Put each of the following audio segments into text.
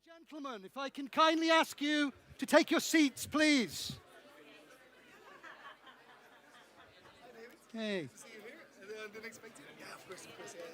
Gentlemen, if I can kindly ask you to take your seats, please. Hey. See you here? I didn't expect it. Yeah, of course, yeah.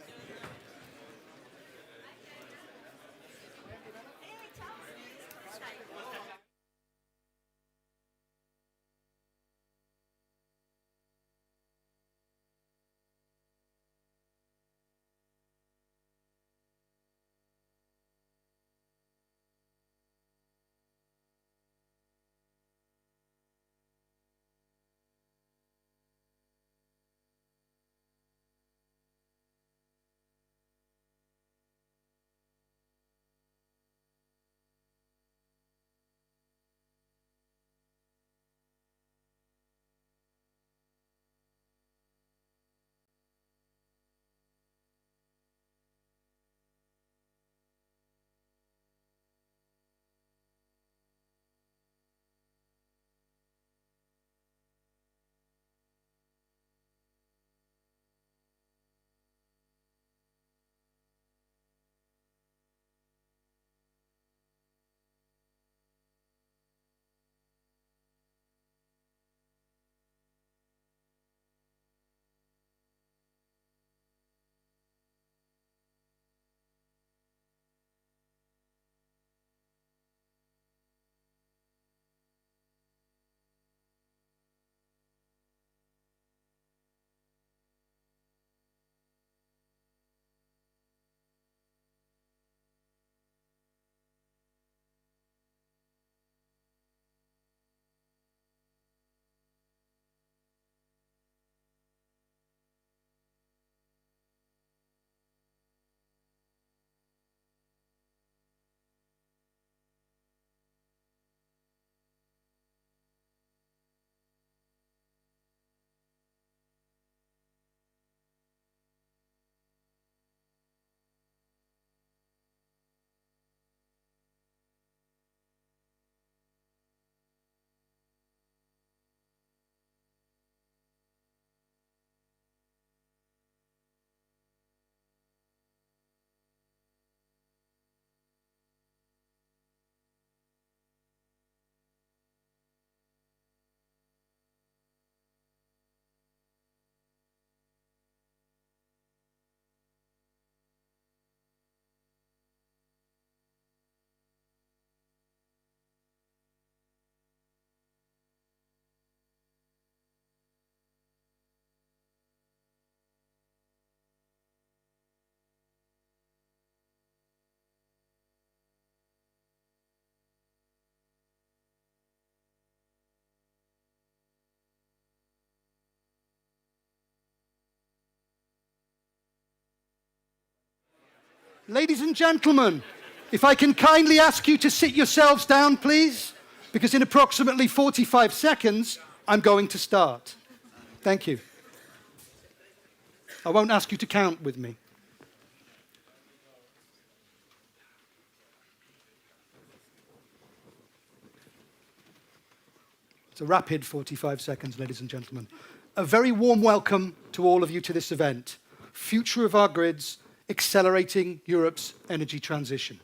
Ladies and gentlemen, if I can kindly ask you to sit yourselves down, please, because in approximately 45 seconds, I'm going to start. Thank you. I won't ask you to count with me. It's a rapid 45 seconds, ladies and gentlemen. A very warm welcome to all of you to this event, Future of Our Grids, Accelerating Europe's Energy Transition.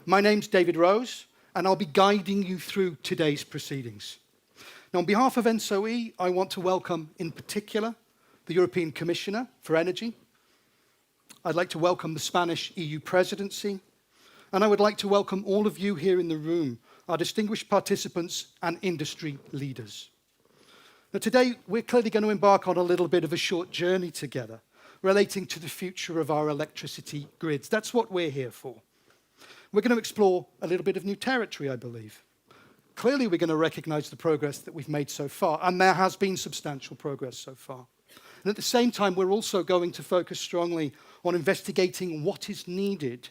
My name's David Rose, and I'll be guiding you through today's proceedings. Now, on behalf of ENTSO-E, I want to welcome, in particular, the European Commissioner for Energy. I'd like to welcome the Spanish EU Presidency, and I would like to welcome all of you here in the room, our distinguished participants and industry leaders. Now, today, we're clearly going to embark on a little bit of a short journey together, relating to the future of our electricity grids. That's what we're here for. We're going to explore a little bit of new territory, I believe. Clearly, we're going to recognize the progress that we've made so far, and there has been substantial progress so far. And at the same time, we're also going to focus strongly on investigating what is needed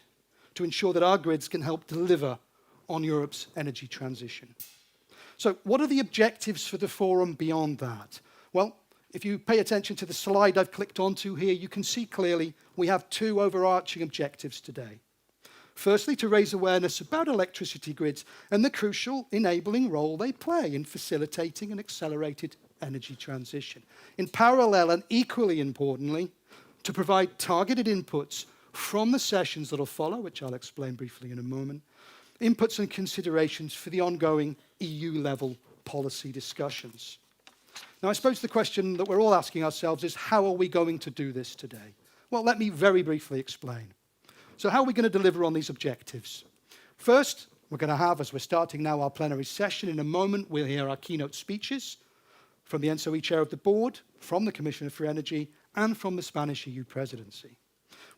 to ensure that our grids can help deliver on Europe's energy transition. So what are the objectives for the forum beyond that? Well, if you pay attention to the slide I've clicked onto here, you can see clearly we have two overarching objectives today. Firstly, to raise awareness about electricity grids and the crucial enabling role they play in facilitating an accelerated energy transition. In parallel, and equally importantly, to provide targeted inputs from the sessions that will follow, which I'll explain briefly in a moment, inputs and considerations for the ongoing EU-level policy discussions. Now, I suppose the question that we're all asking ourselves is, how are we going to do this today? Well, let me very briefly explain. So how are we going to deliver on these objectives? First, we're going to have, as we're starting now our plenary session, in a moment we'll hear our keynote speeches from the ENTSO-E Chair of the Board, from the Commissioner for Energy, and from the Spanish EU Presidency.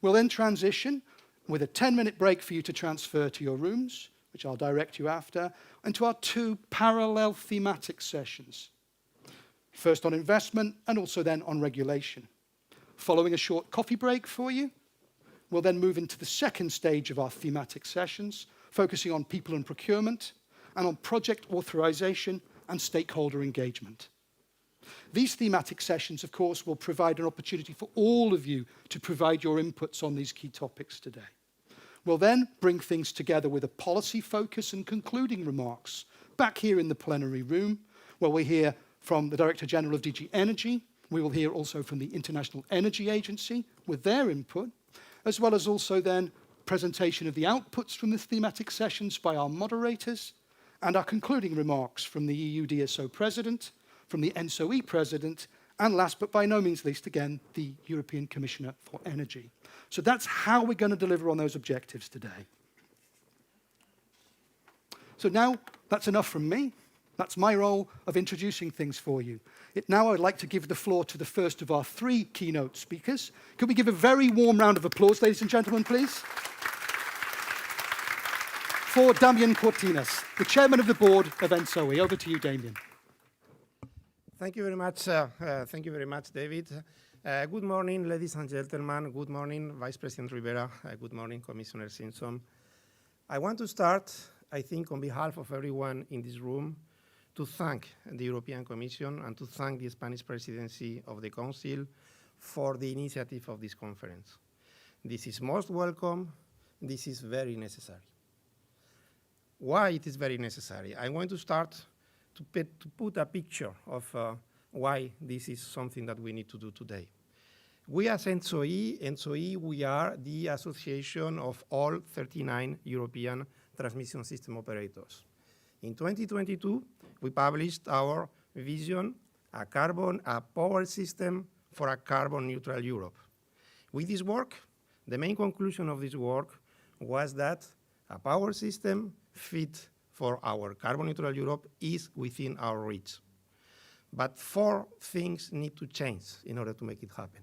We'll then transition with a 10-minute break for you to transfer to your rooms, which I'll direct you after, and to our 2 parallel thematic sessions. First on investment, and also then on regulation. Following a short coffee break for you, we'll then move into the second stage of our thematic sessions, focusing on people and procurement, and on project authorization and stakeholder engagement. These thematic sessions, of course, will provide an opportunity for all of you to provide your inputs on these key topics today. We'll then bring things together with a policy focus and concluding remarks back here in the plenary room, where we hear from the Director General of DG Energy. We will hear also from the International Energy Agency with their input, as well as also then presentation of the outputs from the thematic sessions by our moderators, and our concluding remarks from the EU DSO President, from the ENTSO-E President, and last but by no means least, again, the European Commissioner for Energy. So that's how we're going to deliver on those objectives today. So now, that's enough from me. That's my role of introducing things for you. Now I'd like to give the floor to the first of our 3 keynote speakers. Could we give a very warm round of applause, ladies and gentlemen, please? For Damian Cortinez, the Chairman of the Board of ENTSO-E. Over to you, Damian. Thank you very much. David. Good morning, ladies and gentlemen. Good morning, Vice President Ribera. Good morning, Commissioner Simson. I want to start, I think, on behalf of everyone in this room, to thank the European Commission and to thank the Spanish Presidency of the Council for the initiative of this conference. This is most welcome. This is very necessary. Why it is very necessary? I want to start to put a picture of why this is something that we need to do today. We as ENTSO-E, we are the association of all 39 European transmission system operators. In 2022, we published our vision, a power system for a carbon neutral Europe. With this work, the main conclusion of this work was that a power system fit for our carbon neutral Europe is within our reach. But 4 things need to change in order to make it happen.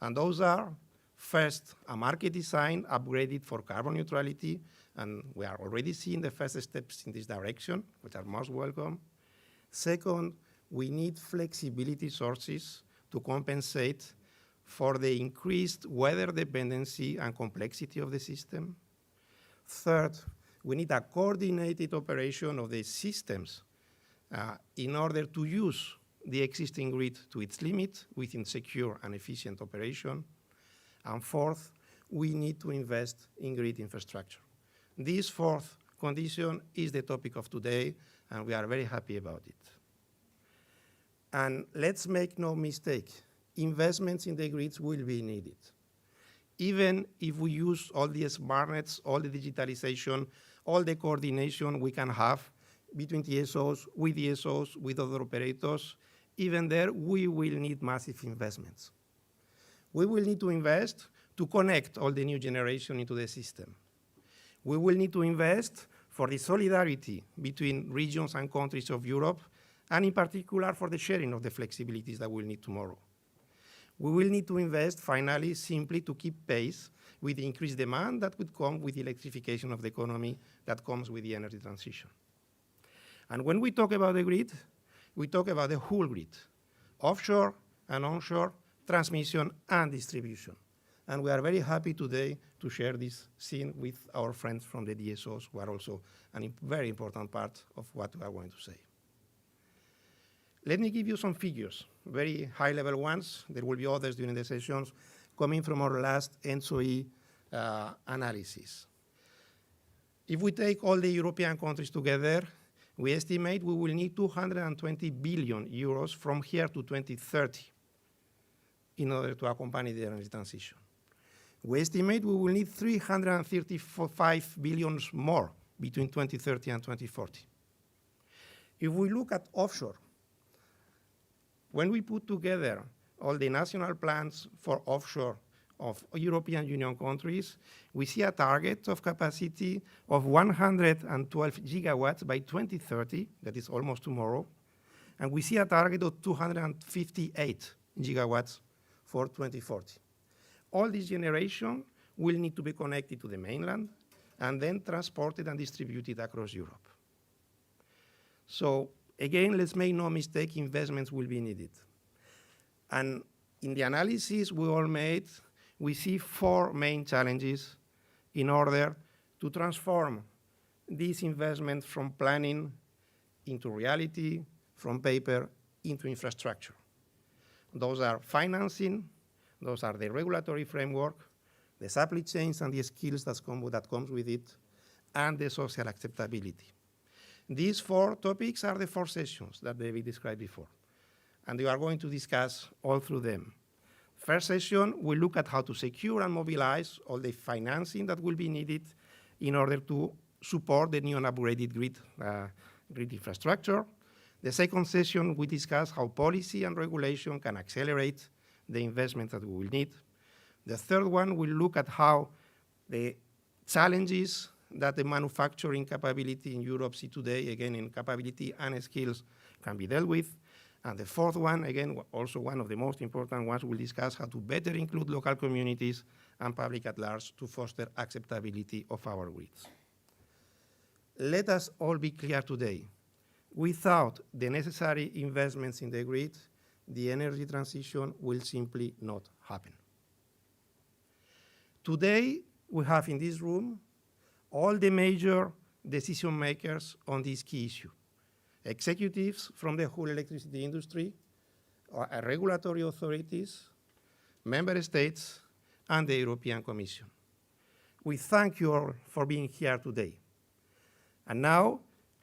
And those are, first, a market design upgraded for carbon neutrality, and we are already seeing the first steps in this direction, which are most welcome. Second, we need flexibility sources to compensate for the increased weather dependency and complexity of the system. Third, we need a coordinated operation of the systems in order to use the existing grid to its limit within secure and efficient operation. And fourth, we need to invest in grid infrastructure. This 4th condition is the topic of today, and we are very happy about it. And let's make no mistake, investments in the grids will be needed. Even if we use all the smartnets, all the digitalization, all the coordination we can have between DSOs, with other operators, even there we will need massive investments. We will need to invest to connect all the new generation into the system. We will need to invest for the solidarity between regions and countries of Europe, and in particular for the sharing of the flexibilities that we'll need tomorrow. We will need to invest, finally, simply to keep pace with the increased demand that would come with the electrification of the economy that comes with the energy transition. And when we talk about the grid, we talk about the whole grid, offshore and onshore, transmission and distribution. And we are very happy today to share this scene with our friends from the DSOs, who are also a very important part of what we are going to say. Let me give you some figures, very high-level ones. There will be others during the sessions coming from our last ENTSO-E analysis. If we take all the European countries together, we estimate we will need 220 billion euros from here to 2030 in order to accompany the energy transition. We estimate we will need 335 billion more between 2030 and 2040. If we look at offshore, when we put together all the national plans for offshore of European Union countries, we see a target of capacity of 112 gigawatts by 2030, that is almost tomorrow, and we see a target of 258 gigawatts for 2040. All this generation will need to be connected to the mainland and then transported and distributed across Europe. So again, let's make no mistake, investments will be needed. And in the analysis we all made, we see 4 main challenges in order to transform this investment from planning into reality, from paper into infrastructure. Those are financing, those are the regulatory framework, the supply chains and the skills that comes with it, and the social acceptability. These 4 topics are the 4 sessions that David described before, and we are going to discuss all through them. First session, we look at how to secure and mobilize all the financing that will be needed in order to support the new and upgraded grid infrastructure. The second session, we discuss how policy and regulation can accelerate the investment that we will need. The third one, we'll look at how the challenges that the manufacturing capability in Europe see today, again, in capability and skills, can be dealt with. And the fourth one, again, also one of the most important ones, we'll discuss how to better include local communities and public at large to foster acceptability of our grids. Let us all be clear today. Without the necessary investments in the grid, the energy transition will simply not happen. Today, we have in this room all the major decision makers on this key issue. Executives from the whole electricity industry, regulatory authorities, member states, and the European Commission. We thank you all for being here today. And now,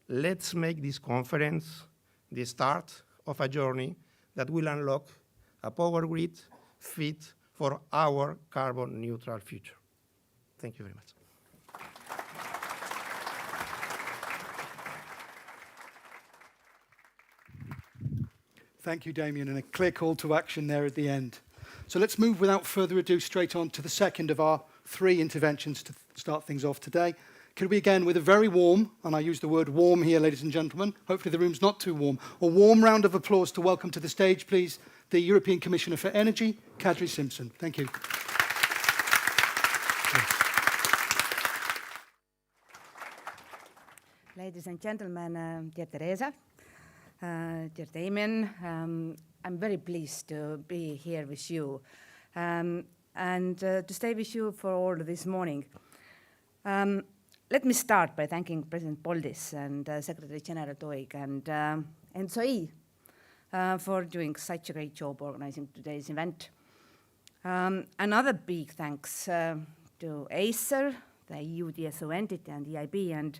let's make this conference the start of a journey that will unlock a power grid fit for our carbon neutral future. Thank you very much. Thank you, Damian, and a clear call to action there at the end. So let's move without further ado straight on to the second of our 3 interventions to start things off today. Could we again, with a very warm, and I use the word warm here, ladies and gentlemen, hopefully the room's not too warm, a warm round of applause to welcome to the stage, please, the European Commissioner for Energy, Kadri Simson. Thank you. Ladies and gentlemen, dear Teresa, dear Damian, I'm very pleased to be here with you and to stay with you for all this morning. Let me start by thanking President Boldis and Secretary General Toig and ENTSO-E for doing such a great job organizing today's event. Another big thanks to Acer, the EU DSO entity, and EIB, and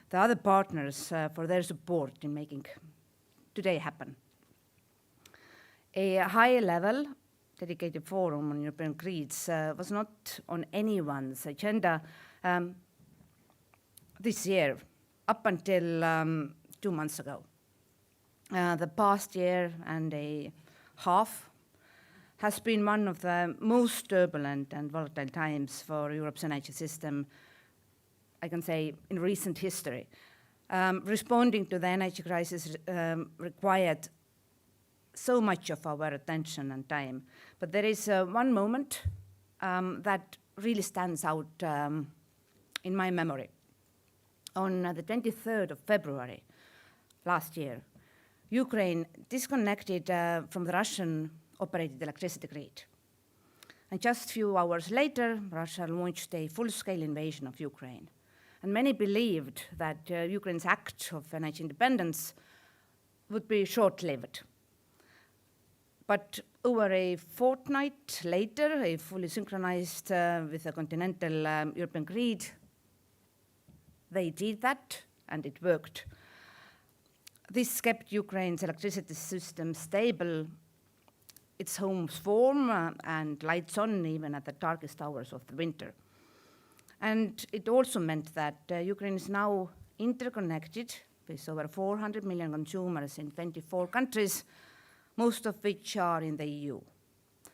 the other partners for their support in making today happen. A high-level dedicated forum on European grids was not on anyone's agenda this year, up until 2 months ago. The past year and a half has been one of the most turbulent and volatile times for Europe's energy system, I can say, in recent history. Responding to the energy crisis required so much of our attention and time. But there is one moment that really stands out in my memory. On the 23rd of February last year, Ukraine disconnected from the Russian-operated electricity grid. And just a few hours later, Russia launched a full-scale invasion of Ukraine. And many believed that Ukraine's act of energy independence would be short-lived. But over a fortnight later, a fully synchronized with the continental European grid, they did that, and it worked. This kept Ukraine's electricity system stable, its homes warm and lights on even at the darkest hours of the winter. And it also meant that Ukraine is now interconnected with over 400 million consumers in 24 countries, most of which are in the EU.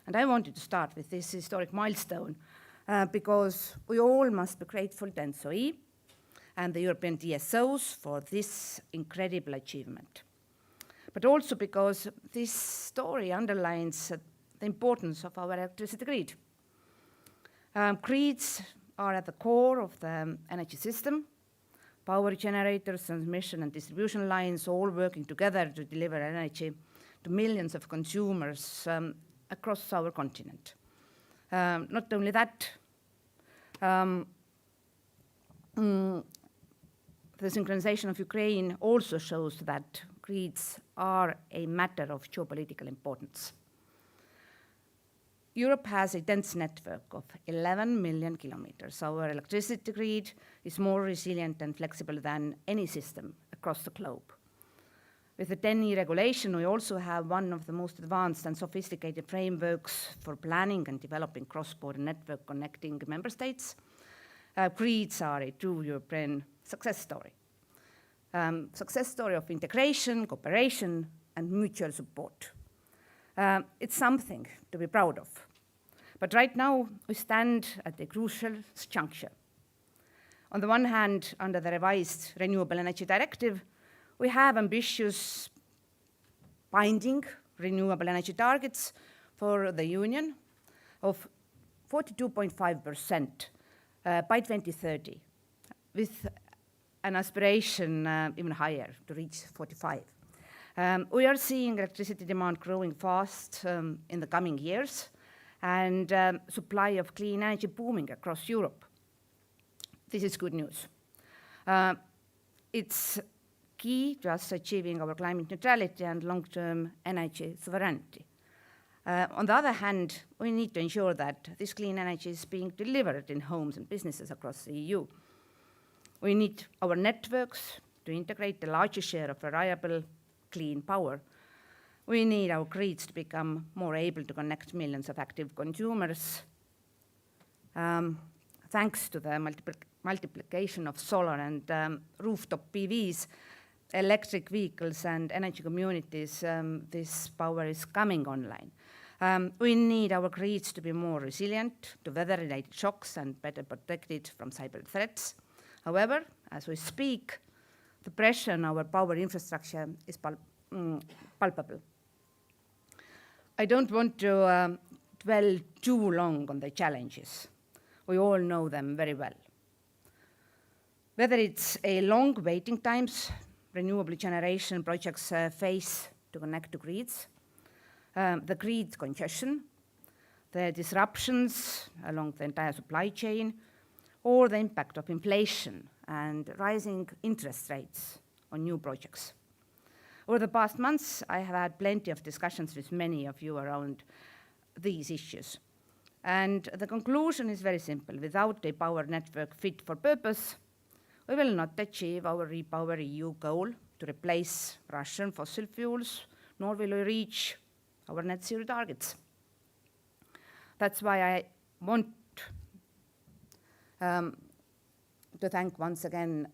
And I wanted to start with this historic milestone because we all must be grateful to ENTSO-E and the European DSOs for this incredible achievement. But also because this story underlines the importance of our electricity grid. Grids are at the core of the energy system. Power generators, transmission and distribution lines all working together to deliver energy to millions of consumers across our continent. Not only that, the synchronization of Ukraine also shows that grids are a matter of geopolitical importance. Europe has a dense network of 11 million kilometers. Our electricity grid is more resilient and flexible than any system across the globe. With the 10E regulation, we also have one of the most advanced and sophisticated frameworks for planning and developing cross-border network connecting member states. Grids are a true European success story. Success story of integration, cooperation, and mutual support. It's something to be proud of. But right now, we stand at a crucial juncture. On the one hand, under the revised Renewable Energy Directive, we have ambitious binding renewable energy targets for the Union of 42.5% by 2030, with an aspiration even higher to reach 45. We are seeing electricity demand growing fast in the coming years and supply of clean energy booming across Europe. This is good news. It's key to us achieving our climate neutrality and long-term energy sovereignty. On the other hand, we need to ensure that this clean energy is being delivered in homes and businesses across the EU. We need our networks to integrate the largest share of reliable, clean power. We need our grids to become more able to connect millions of active consumers. Thanks to the multiplication of solar and rooftop PVs, electric vehicles and energy communities, this power is coming online. We need our grids to be more resilient to weather-related shocks and better protected from cyber threats. However, as we speak, the pressure on our power infrastructure is palpable. I don't want to dwell too long on the challenges. We all know them very well. Whether it's a long waiting times renewable generation projects face to connect to grids, the grid congestion, the disruptions along the entire supply chain, or the impact of inflation and rising interest rates on new projects. Over the past months, I have had plenty of discussions with many of you around these issues. And the conclusion is very simple. Without a power network fit for purpose, we will not achieve our Repower EU goal to replace Russian fossil fuels, nor will we reach our net zero targets. That's why I want to thank once again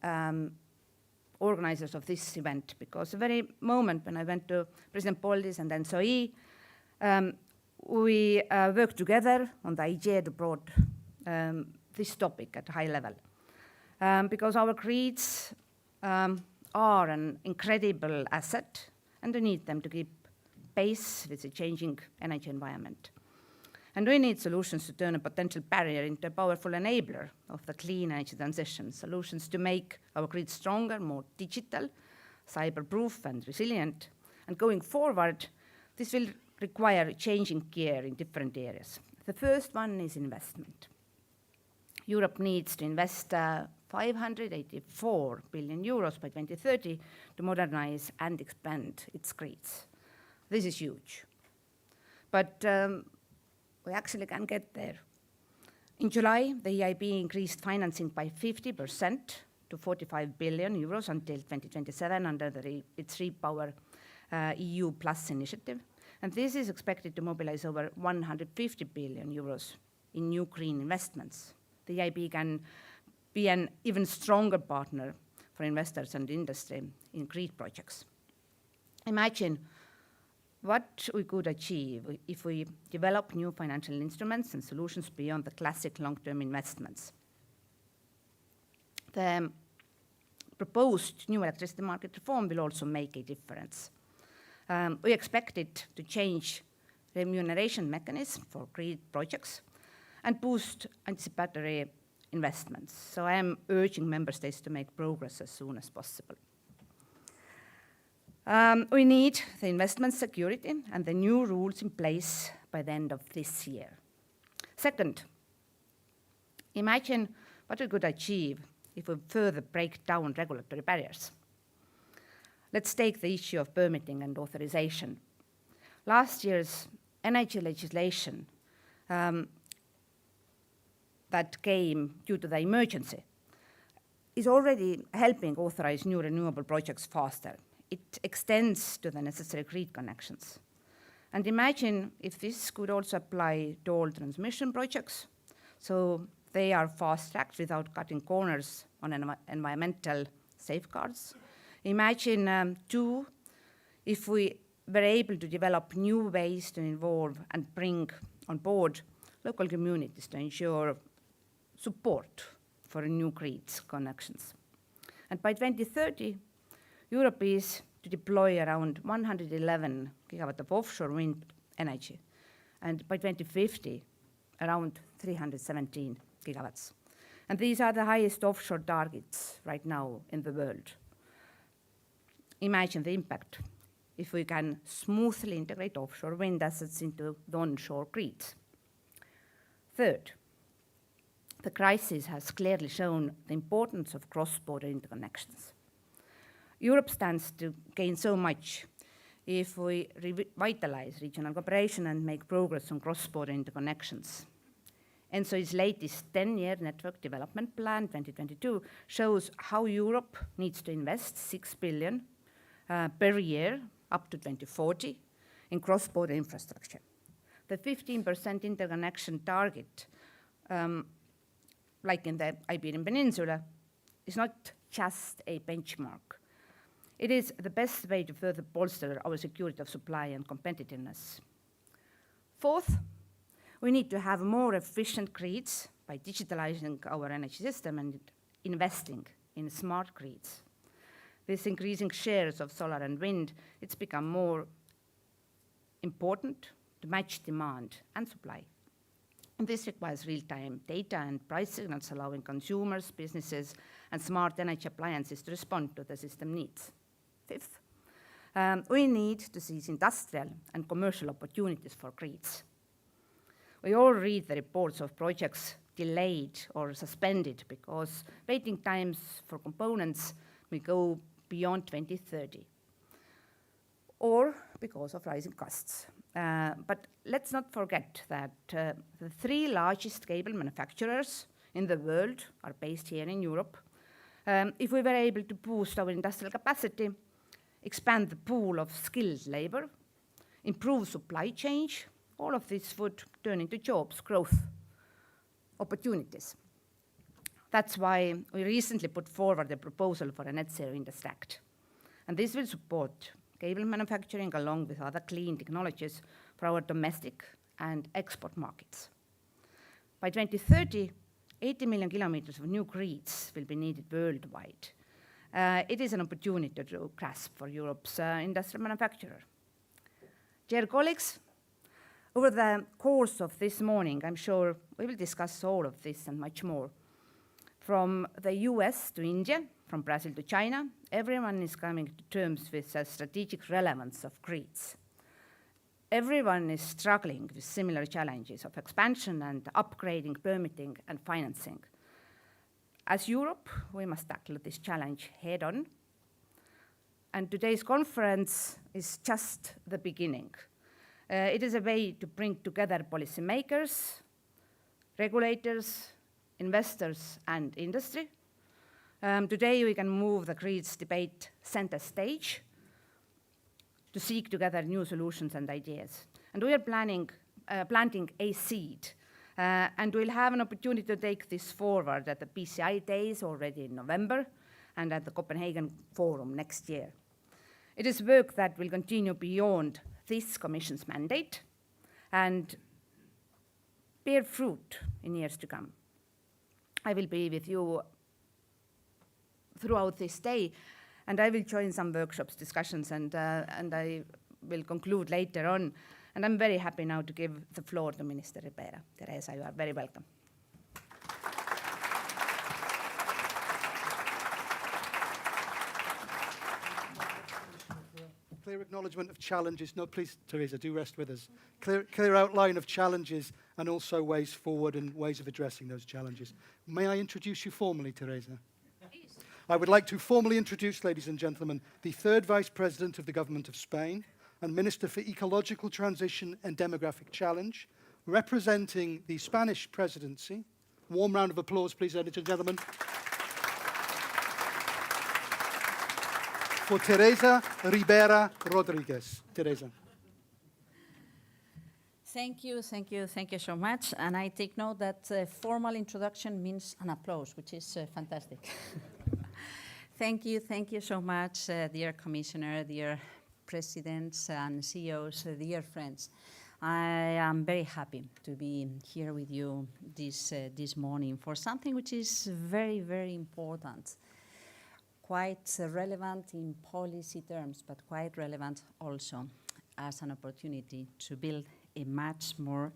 organizers of this event, because the very moment when I went to President Boldis and ENTSO-E, we worked together on the idea to broad this topic at a high level. Because our grids are an incredible asset, and we need them to keep pace with the changing energy environment. And we need solutions to turn a potential barrier into a powerful enabler of the clean energy transition, solutions to make our grid stronger, more digital, cyber-proof and resilient. And going forward, this will require changing gear in different areas. The first one is investment. Europe needs to invest 584 billion euros by 2030 to modernize and expand its grids. This is huge. But we actually can get there. In July, the EIB increased financing by 50% to 45 billion euros until 2027 under its Repower EU Plus initiative. And this is expected to mobilize over 150 billion euros in new green investments. the EIB can be an even stronger partner for investors and industry in green projects. Imagine what we could achieve if we develop new financial instruments and solutions beyond the classic long-term investments. The proposed new electricity market reform will also make a difference. We expect it to change remuneration mechanism for green projects and boost anticipatory investments. So I am urging member states to make progress as soon as possible. We need the investment security and the new rules in place by the end of this year. Second, imagine what we could achieve if we further break down regulatory barriers. Let's take the issue of permitting and authorization. Last year's energy legislation that came due to the emergency is already helping authorize new renewable projects faster. It extends to the necessary grid connections. And imagine if this could also apply to all transmission projects, so they are fast-tracked without cutting corners on environmental safeguards. Imagine, too, if we were able to develop new ways to involve and bring on board local communities to ensure support for new grid connections. And by 2030, Europe is to deploy around 111 gigawatt of offshore wind energy, and by 2050, around 317 gigawatts. And these are the highest offshore targets right now in the world. Imagine the impact if we can smoothly integrate offshore wind assets into the onshore grids. Third, the crisis has clearly shown the importance of cross-border interconnections. Europe stands to gain so much if we revitalize regional cooperation and make progress on cross-border interconnections. ENTSO-E's latest 10-year network development plan, 2022, shows how Europe needs to invest 6 billion per year up to 2040 in cross-border infrastructure. The 15% interconnection target, like in the Iberian Peninsula, is not just a benchmark. It is the best way to further bolster our security of supply and competitiveness. Fourth, we need to have more efficient grids by digitalizing our energy system and investing in smart grids. With increasing shares of solar and wind, it's become more important to match demand and supply. And this requires real-time data and price signals, allowing consumers, businesses, and smart energy appliances to respond to the system needs. Fifth, we need to seize industrial and commercial opportunities for grids. We all read the reports of projects delayed or suspended because waiting times for components may go beyond 2030, or because of rising costs. But let's not forget that the 3 largest cable manufacturers in the world are based here in Europe. If we were able to boost our industrial capacity, expand the pool of skilled labor, improve supply chain, all of this would turn into jobs, growth, opportunities. That's why we recently put forward a proposal for a net zero industry act. And this will support cable manufacturing along with other clean technologies for our domestic and export markets. By 2030, 80 million kilometers of new grids will be needed worldwide. It is an opportunity to grasp for Europe's industrial manufacturer. Dear colleagues, over the course of this morning, I'm sure we will discuss all of this and much more. From the US to India, from Brazil to China, everyone is coming to terms with the strategic relevance of grids. Everyone is struggling with similar challenges of expansion and upgrading, permitting, and financing. As Europe, we must tackle this challenge head on. And today's conference is just the beginning. It is a way to bring together policymakers, regulators, investors, and industry. Today we can move the grids debate center stage to seek together new solutions and ideas. And we are planting a seed And we'll have an opportunity to take this forward at the PCI days already in November and at the Copenhagen Forum next year. It is work that will continue beyond this Commission's mandate and bear fruit in years to come. I will be with you throughout this day, and I will join some workshops, discussions, and I will conclude later on. And I'm very happy now to give the floor to Minister Ribera. Teresa, you are very welcome. Clear acknowledgement of challenges. No, please, Teresa, do rest with us. Clear outline of challenges and also ways forward and ways of addressing those challenges. May I introduce you formally, Teresa? Please. I would like to formally introduce, ladies and gentlemen, the third Vice President of the Government of Spain and Minister for Ecological Transition and Demographic Challenge, representing the Spanish presidency. Warm round of applause, please, ladies and gentlemen. For Teresa Ribera Rodriguez. Teresa. Thank you so much. And I take note that formal introduction means an applause, which is fantastic. Thank you so much, dear Commissioner, dear Presidents and CEOs, dear friends. I am very happy to be here with you this morning for something which is very, very important. Quite relevant in policy terms, but quite relevant also as an opportunity to build a much more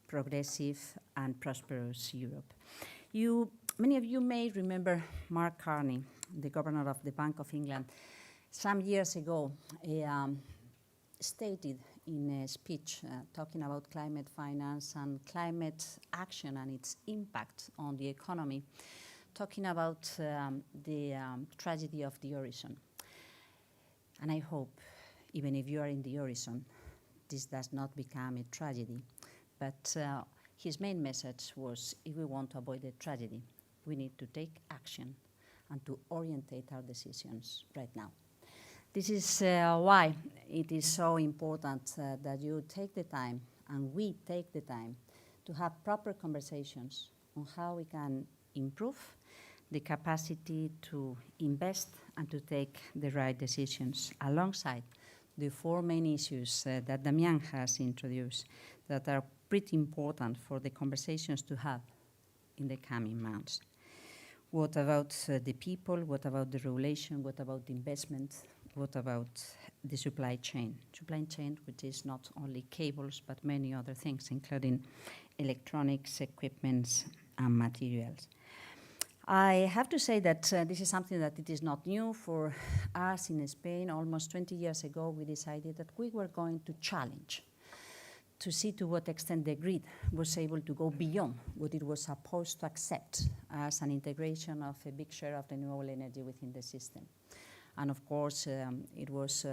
progressive and prosperous Europe. Many of you may remember Mark Carney, the governor of the Bank of England, some years ago stated in a speech talking about climate finance and climate action and its impact on the economy, talking about the tragedy of the horizon. And I hope, even if you are in the horizon, this does not become a tragedy. But his main message was, if we want to avoid a tragedy, we need to take action and to orientate our decisions right now. This is why it is so important that you take the time, and we take the time, to have proper conversations on how we can improve the capacity to invest and to take the right decisions alongside the four main issues that Damian has introduced that are pretty important for the conversations to have in the coming months. What about the people? What about the regulation? What about the investment? What about the supply chain? Supply chain, which is not only cables, but many other things, including electronics, equipments, and materials. I have to say that this is something that it is not new for us in Spain. Almost 20 years ago, we decided that we were going to challenge to see to what extent the grid was able to go beyond what it was supposed to accept as an integration of a big share of renewable energy within the system. And of course, it was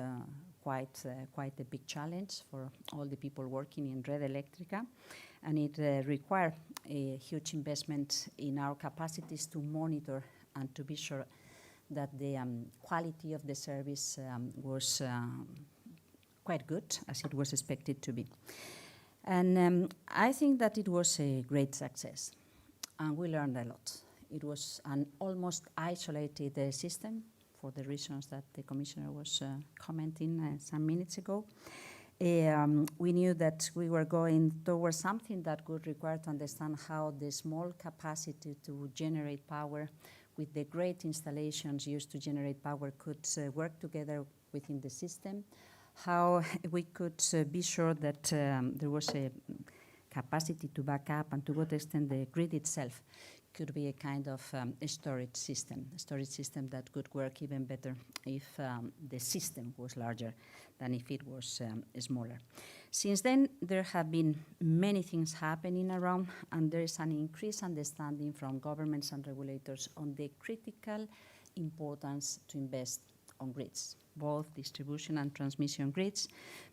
quite a big challenge for all the people working in Red Eléctrica, and it required a huge investment in our capacities to monitor and to be sure that the quality of the service was quite good, as it was expected to be. And I think that it was a great success, and we learned a lot. It was an almost isolated system, for the reasons that the Commissioner was commenting some minutes ago. We knew that we were going towards something that would require to understand how the small capacity to generate power with the great installations used to generate power could work together within the system, how we could be sure that there was a capacity to back up, and to what extent the grid itself could be a kind of a storage system that could work even better if the system was larger than if it was smaller. Since then, there have been many things happening around, and there is an increased understanding from governments and regulators on the critical importance to invest on grids, both distribution and transmission grids,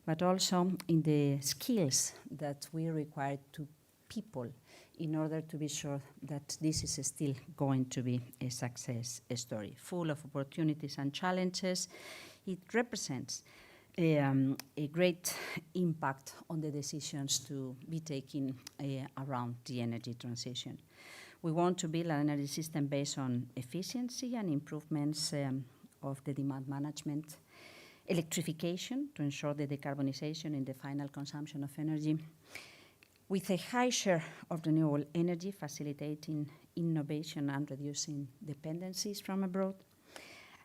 but also in the skills that we require to people in order to be sure that this is still going to be a success story, full of opportunities and challenges. It represents a great impact on the decisions to be taken around the energy transition. We want to build an energy system based on efficiency and improvements of the demand management, electrification to ensure the decarbonization in the final consumption of energy, with a high share of renewable energy facilitating innovation and reducing dependencies from abroad,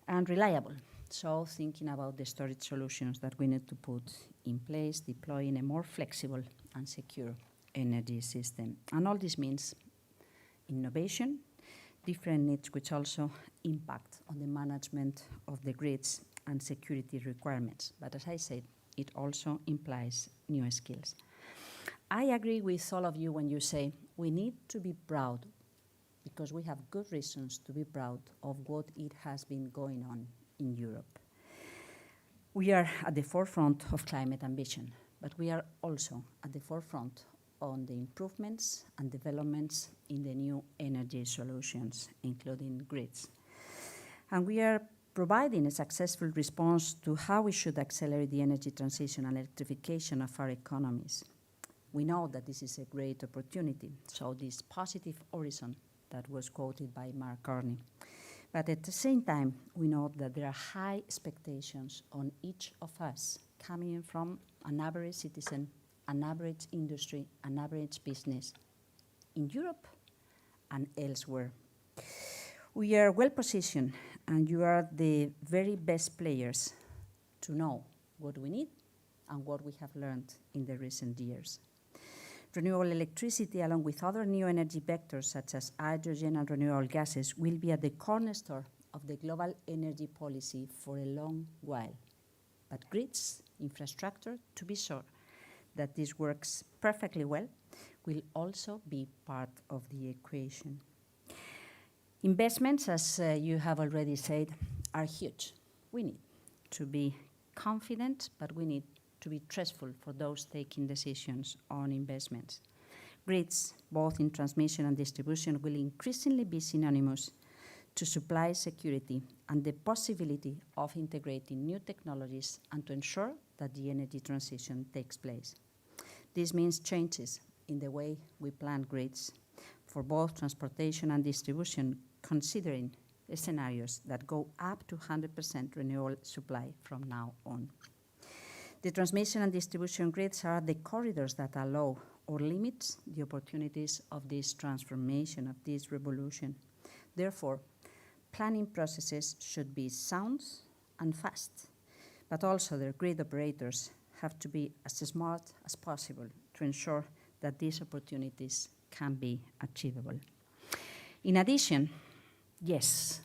and reliable. So thinking about the storage solutions that we need to put in place, deploying a more flexible and secure energy system. And all this means innovation, different needs which also impact on the management of the grids and security requirements. But as I said, it also implies new skills. I agree with all of you when you say we need to be proud, because we have good reasons to be proud of what it has been going on in Europe. We are at the forefront of climate ambition, but we are also at the forefront on the improvements and developments in the new energy solutions, including grids. And we are providing a successful response to how we should accelerate the energy transition and electrification of our economies. We know that this is a great opportunity, so this positive horizon that was quoted by Mark Carney. But at the same time, we know that there are high expectations on each of us coming from an average citizen, an average industry, an average business in Europe and elsewhere. We are well positioned, and you are the very best players to know what we need and what we have learned in the recent years. Renewable electricity, along with other new energy vectors such as hydrogen and renewable gases, will be at the cornerstone of the global energy policy for a long while. But grids, infrastructure, to be sure that this works perfectly well, will also be part of the equation. Investments, as you have already said, are huge. We need to be confident, but we need to be trustful for those taking decisions on investments. Grids, both in transmission and distribution, will increasingly be synonymous to supply security and the possibility of integrating new technologies and to ensure that the energy transition takes place. This means changes in the way we plan grids for both transportation and distribution, considering scenarios that go up to 100% renewable supply from now on. The transmission and distribution grids are the corridors that allow or limit the opportunities of this transformation, of this revolution. Therefore, planning processes should be sound and fast, but also the grid operators have to be as smart as possible to ensure that these opportunities can be achievable. In addition, yes,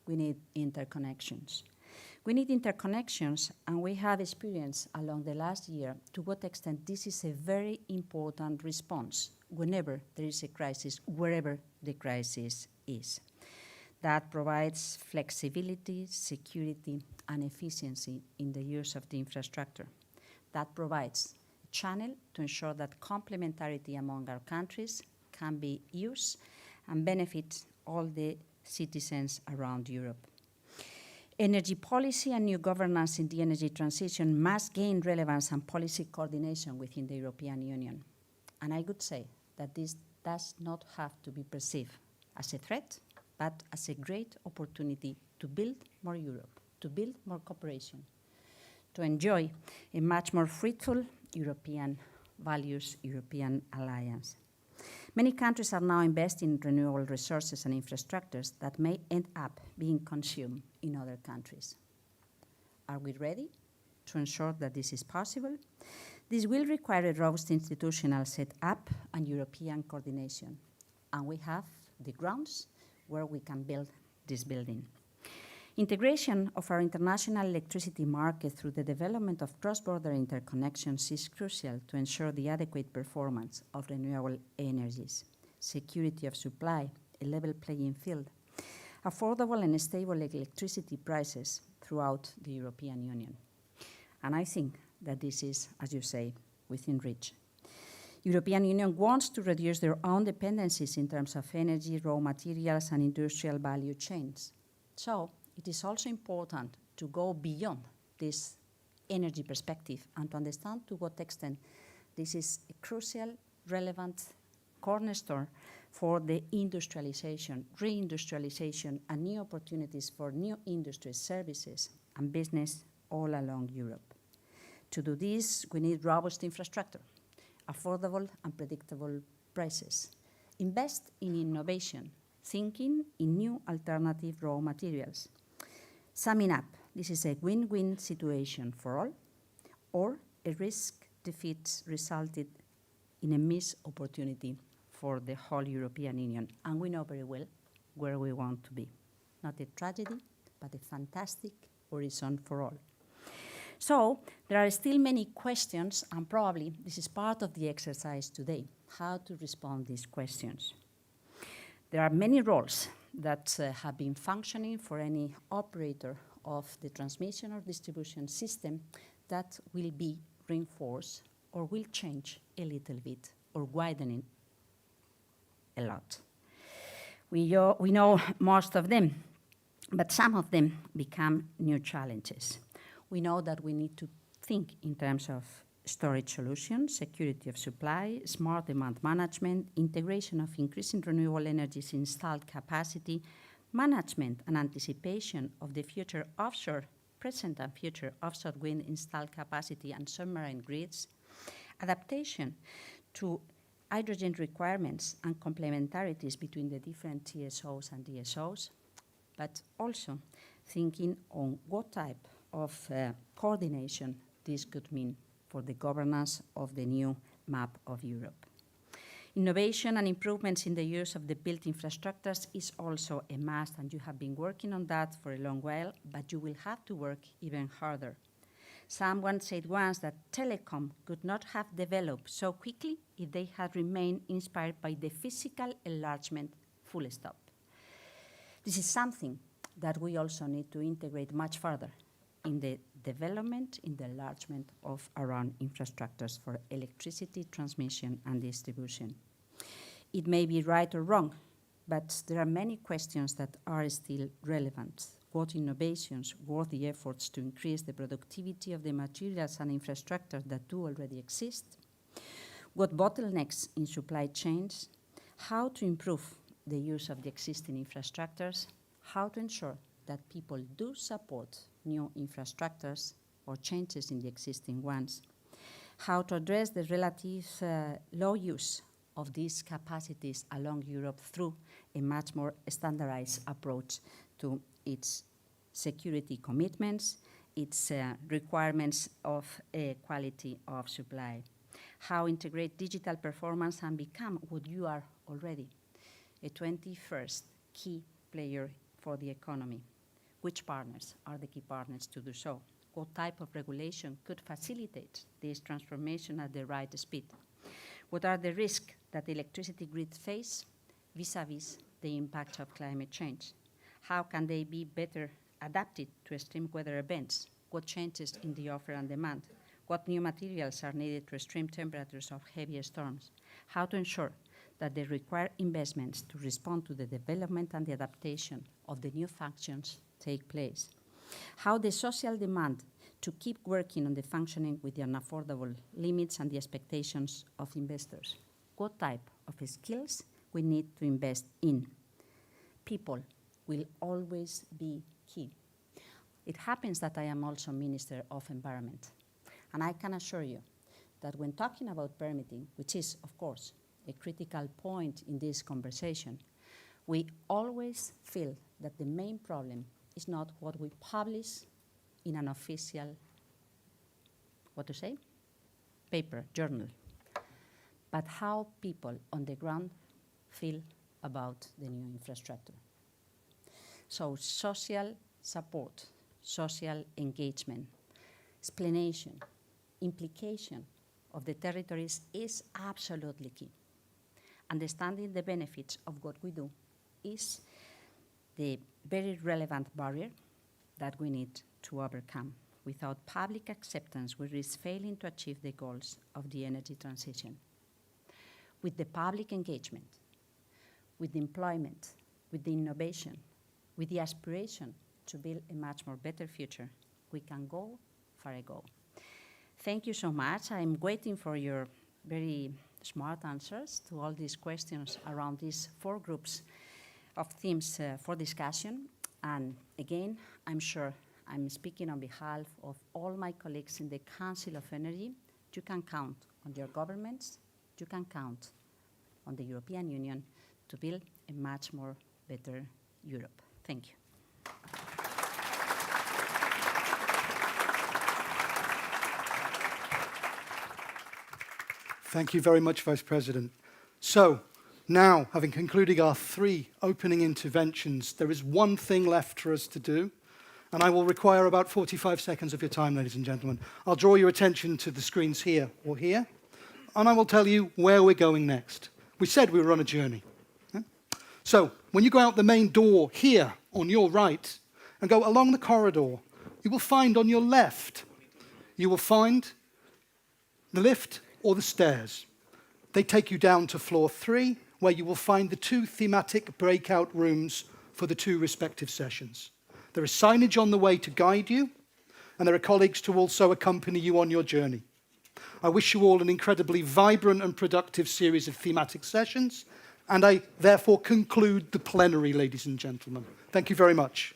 we need interconnections. We need interconnections, and we have experienced along the last year to what extent this is a very important response whenever there is a crisis, wherever the crisis is. That provides flexibility, security, and efficiency in the use of the infrastructure. That provides a channel to ensure that complementarity among our countries can be used and benefit all the citizens around Europe. Energy policy and new governance in the energy transition must gain relevance and policy coordination within the European Union. And I would say that this does not have to be perceived as a threat, but as a great opportunity to build more Europe, to build more cooperation, to enjoy a much more fruitful European values, European alliance. Many countries are now investing in renewable resources and infrastructures that may end up being consumed in other countries. Are we ready to ensure that this is possible? This will require a robust institutional setup and European coordination, and we have the grounds where we can build this building. Integration of our international electricity market through the development of cross-border interconnections is crucial to ensure the adequate performance of renewable energies, security of supply, a level playing field, affordable and stable electricity prices throughout the European Union. And I think that this is, as you say, within reach. European Union wants to reduce their own dependencies in terms of energy, raw materials, and industrial value chains. So it is also important to go beyond this energy perspective and to understand to what extent this is a crucial, relevant cornerstone for the industrialization, reindustrialization, and new opportunities for new industries, services, and business all along Europe. To do this, we need robust infrastructure, affordable and predictable prices. Invest in innovation, thinking in new alternative raw materials. Summing up, this is a win-win situation for all, or a risk-defeat resulted in a missed opportunity for the whole European Union. And we know very well where we want to be. Not a tragedy, but a fantastic horizon for all. So there are still many questions, and probably this is part of the exercise today, how to respond to these questions. There are many roles that have been functioning for any operator of the transmission or distribution system that will be reinforced or will change a little bit or widening a lot. We know most of them, but some of them become new challenges. We know that we need to think in terms of storage solutions, security of supply, smart demand management, integration of increasing renewable energies installed capacity, management and anticipation of the future offshore, present and future offshore wind installed capacity and submarine grids, adaptation to hydrogen requirements and complementarities between the different TSOs and DSOs, but also thinking on what type of coordination this could mean for the governance of the new map of Europe. Innovation and improvements in the use of the built infrastructures is also a must, and you have been working on that for a long while, but you will have to work even harder. Someone said once that telecom could not have developed so quickly if they had remained inspired by the physical enlargement, full stop. This is something that we also need to integrate much further in the development, in the enlargement of around infrastructures for electricity transmission and distribution. It may be right or wrong, but there are many questions that are still relevant. What innovations, what the efforts to increase the productivity of the materials and infrastructure that do already exist? What bottlenecks in supply chains? How to improve the use of the existing infrastructures? How to ensure that people do support new infrastructures or changes in the existing ones? How to address the relative low use of these capacities along Europe through a much more standardized approach to its security commitments, its requirements of quality of supply. How integrate digital performance and become what you are already, a 21st key player for the economy. Which partners are the key partners to do so? What type of regulation could facilitate this transformation at the right speed? What are the risks that the electricity grid face vis-à-vis the impact of climate change? How can they be better adapted to extreme weather events? What changes in the offer and demand? What new materials are needed to extreme temperatures of heavier storms? How to ensure that the required investments to respond to the development and the adaptation of the new functions take place? How the social demand to keep working on the functioning with the unaffordable limits and the expectations of investors? What type of skills we need to invest in? People will always be key. It happens that I am also Minister of Environment, and I can assure you that when talking about permitting, which is, of course, a critical point in this conversation, we always feel that the main problem is not what we publish in an official, paper, journal, but how people on the ground feel about the new infrastructure. So social support, social engagement, explanation, implication of the territories is absolutely key. Understanding the benefits of what we do is the very relevant barrier that we need to overcome. Without public acceptance, we risk failing to achieve the goals of the energy transition. With the public engagement, with the employment, with the innovation, with the aspiration to build a much more better future, we can go far ago. Thank you so much. I'm waiting for your very smart answers to all these questions around these 4 groups of themes for discussion. And again, I'm sure I'm speaking on behalf of all my colleagues in the Council of Energy. You can count on your governments, you can count on the European Union to build a much more better Europe. Thank you. Thank you very much, Vice President. So, now, having concluded our 3 opening interventions, there is one thing left for us to do, and I will require about 45 seconds of your time, ladies and gentlemen. I'll draw your attention to the screens here or here, and I will tell you where we're going next. We said we were on a journey. Yeah? So, when you go out the main door here on your right and go along the corridor, you will find on your left, you will find the lift or the stairs. They take you down to floor 3, where you will find the 2 thematic breakout rooms for the 2 respective sessions. There is signage on the way to guide you, and there are colleagues to also accompany you on your journey. I wish you all an incredibly vibrant and productive series of thematic sessions, and I therefore conclude the plenary, ladies and gentlemen. Thank you very much.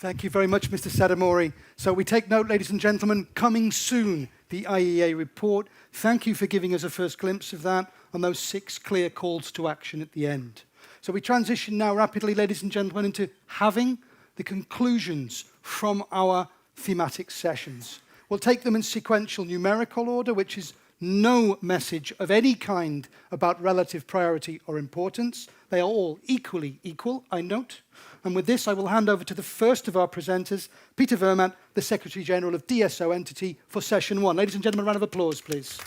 Thank you very much, Mr. Sadamori. So we take note, ladies and gentlemen, coming soon, the IEA report. Thank you for giving us a first glimpse of that and those 6 clear calls to action at the end. So we transition now rapidly, ladies and gentlemen, into having the conclusions from our thematic sessions. We'll take them in sequential numerical order, which is no message of any kind about relative priority or importance. They are all equally equal, I note. And with this, I will hand over to the first of our presenters, Peter Vermaat, the Secretary General of DSO Entity, for session 1. Ladies and gentlemen, a round of applause, please.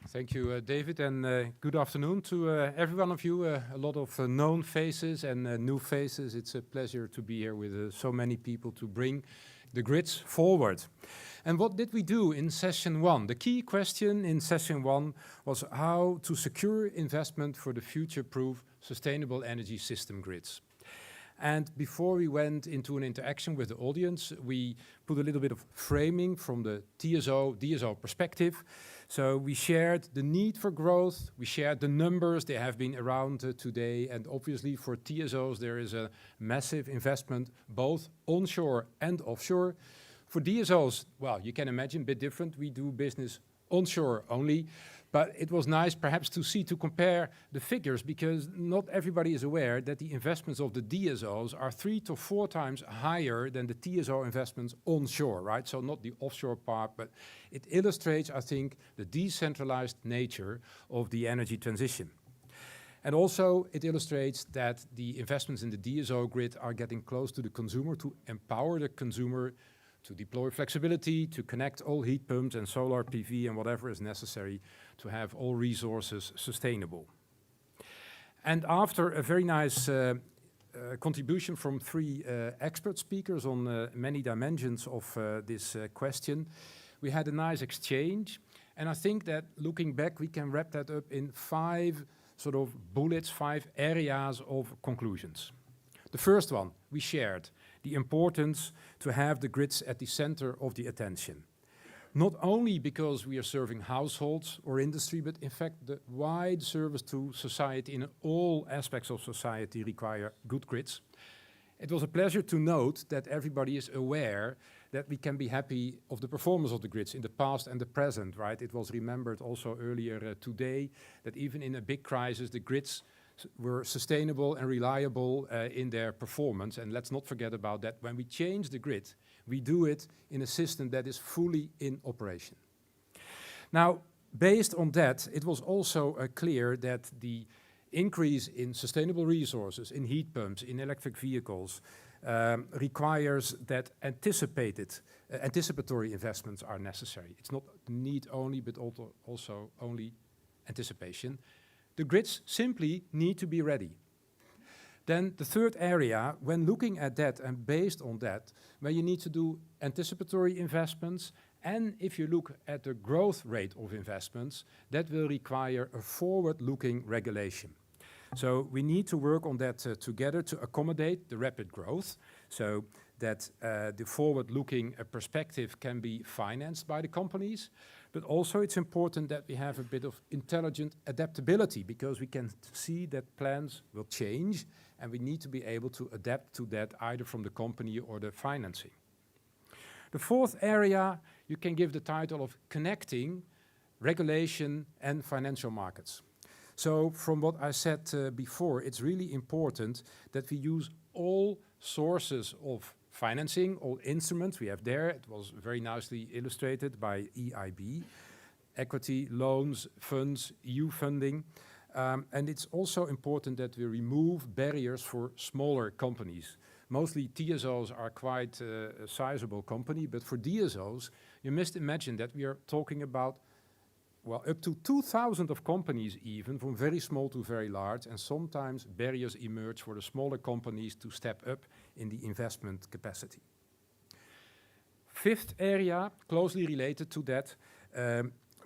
Thank you, David, and good afternoon to every one of you. A lot of known faces and new faces. It's a pleasure to be here with so many people to bring the grids forward. And what did we do in session 1? The key question in session 1 was how to secure investment for the future-proof sustainable energy system grids. And before we went into an interaction with the audience, we put a little bit of framing from the DSO perspective. So we shared the need for growth, we shared the numbers, they have been around today, and obviously for TSOs there is a massive investment both onshore and offshore. For DSOs, well, you can imagine a bit different. We do business onshore only, but it was nice perhaps to compare the figures, because not everybody is aware that the investments of the DSOs are 3 to 4 times higher than the TSO investments onshore, right? So not the offshore part, but it illustrates, I think, the decentralized nature of the energy transition. And also it illustrates that the investments in the DSO grid are getting close to the consumer to empower the consumer to deploy flexibility, to connect all heat pumps and solar PV and whatever is necessary to have all resources sustainable. And after a very nice contribution from 3 expert speakers on many dimensions of this question, we had a nice exchange. And I think that looking back, we can wrap that up in 5 sort of bullets, 5 areas of conclusions. The first one, we shared the importance to have the grids at the center of the attention. Not only because we are serving households or industry, but in fact the wide service to society in all aspects of society require good grids. It was a pleasure to note that everybody is aware that we can be happy of the performance of the grids in the past and the present, right? It was remembered also earlier today that even in a big crisis, the grids were sustainable and reliable in their performance. And let's not forget about that. When we change the grid, we do it in a system that is fully in operation. Now, based on that, it was also clear that the increase in sustainable resources, in heat pumps, in electric vehicles, requires that anticipatory investments are necessary. It's not need only, but also only anticipation. The grids simply need to be ready. Then the third area, when looking at that and based on that, where you need to do anticipatory investments, and if you look at the growth rate of investments, that will require a forward-looking regulation. So we need to work on that together to accommodate the rapid growth, so that the forward-looking perspective can be financed by the companies. But also it's important that we have a bit of intelligent adaptability, because we can see that plans will change and we need to be able to adapt to that either from the company or the financing. The fourth area you can give the title of connecting regulation and financial markets. So from what I said before, it's really important that we use all sources of financing, all instruments we have there. It was very nicely illustrated by EIB, equity, loans, funds, EU funding. And it's also important that we remove barriers for smaller companies. Mostly TSOs are quite a sizable company, but for DSOs, you must imagine that we are talking about, well, up to 2,000 of companies even, from very small to very large, and sometimes barriers emerge for the smaller companies to step up in the investment capacity. Fifth area, closely related to that,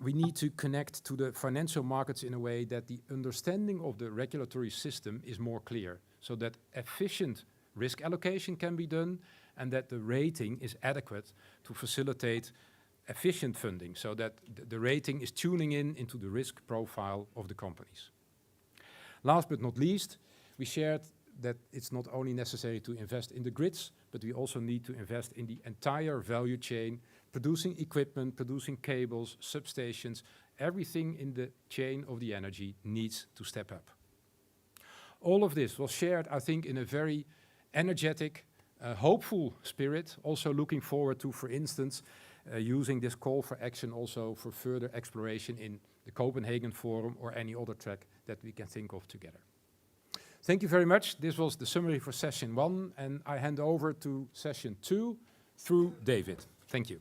we need to connect to the financial markets in a way that the understanding of the regulatory system is more clear, so that efficient risk allocation can be done and that the rating is adequate to facilitate efficient funding, so that the rating is tuning into the risk profile of the companies. Last but not least, we shared that it's not only necessary to invest in the grids, but we also need to invest in the entire value chain, producing equipment, producing cables, substations. Everything in the chain of the energy needs to step up. All of this was shared, I think, in a very energetic, hopeful spirit, also looking forward to, for instance, using this call for action also for further exploration in the Copenhagen Forum or any other track that we can think of together. Thank you very much. This was the summary for session 1, and I hand over to session 2 through David. Thank you.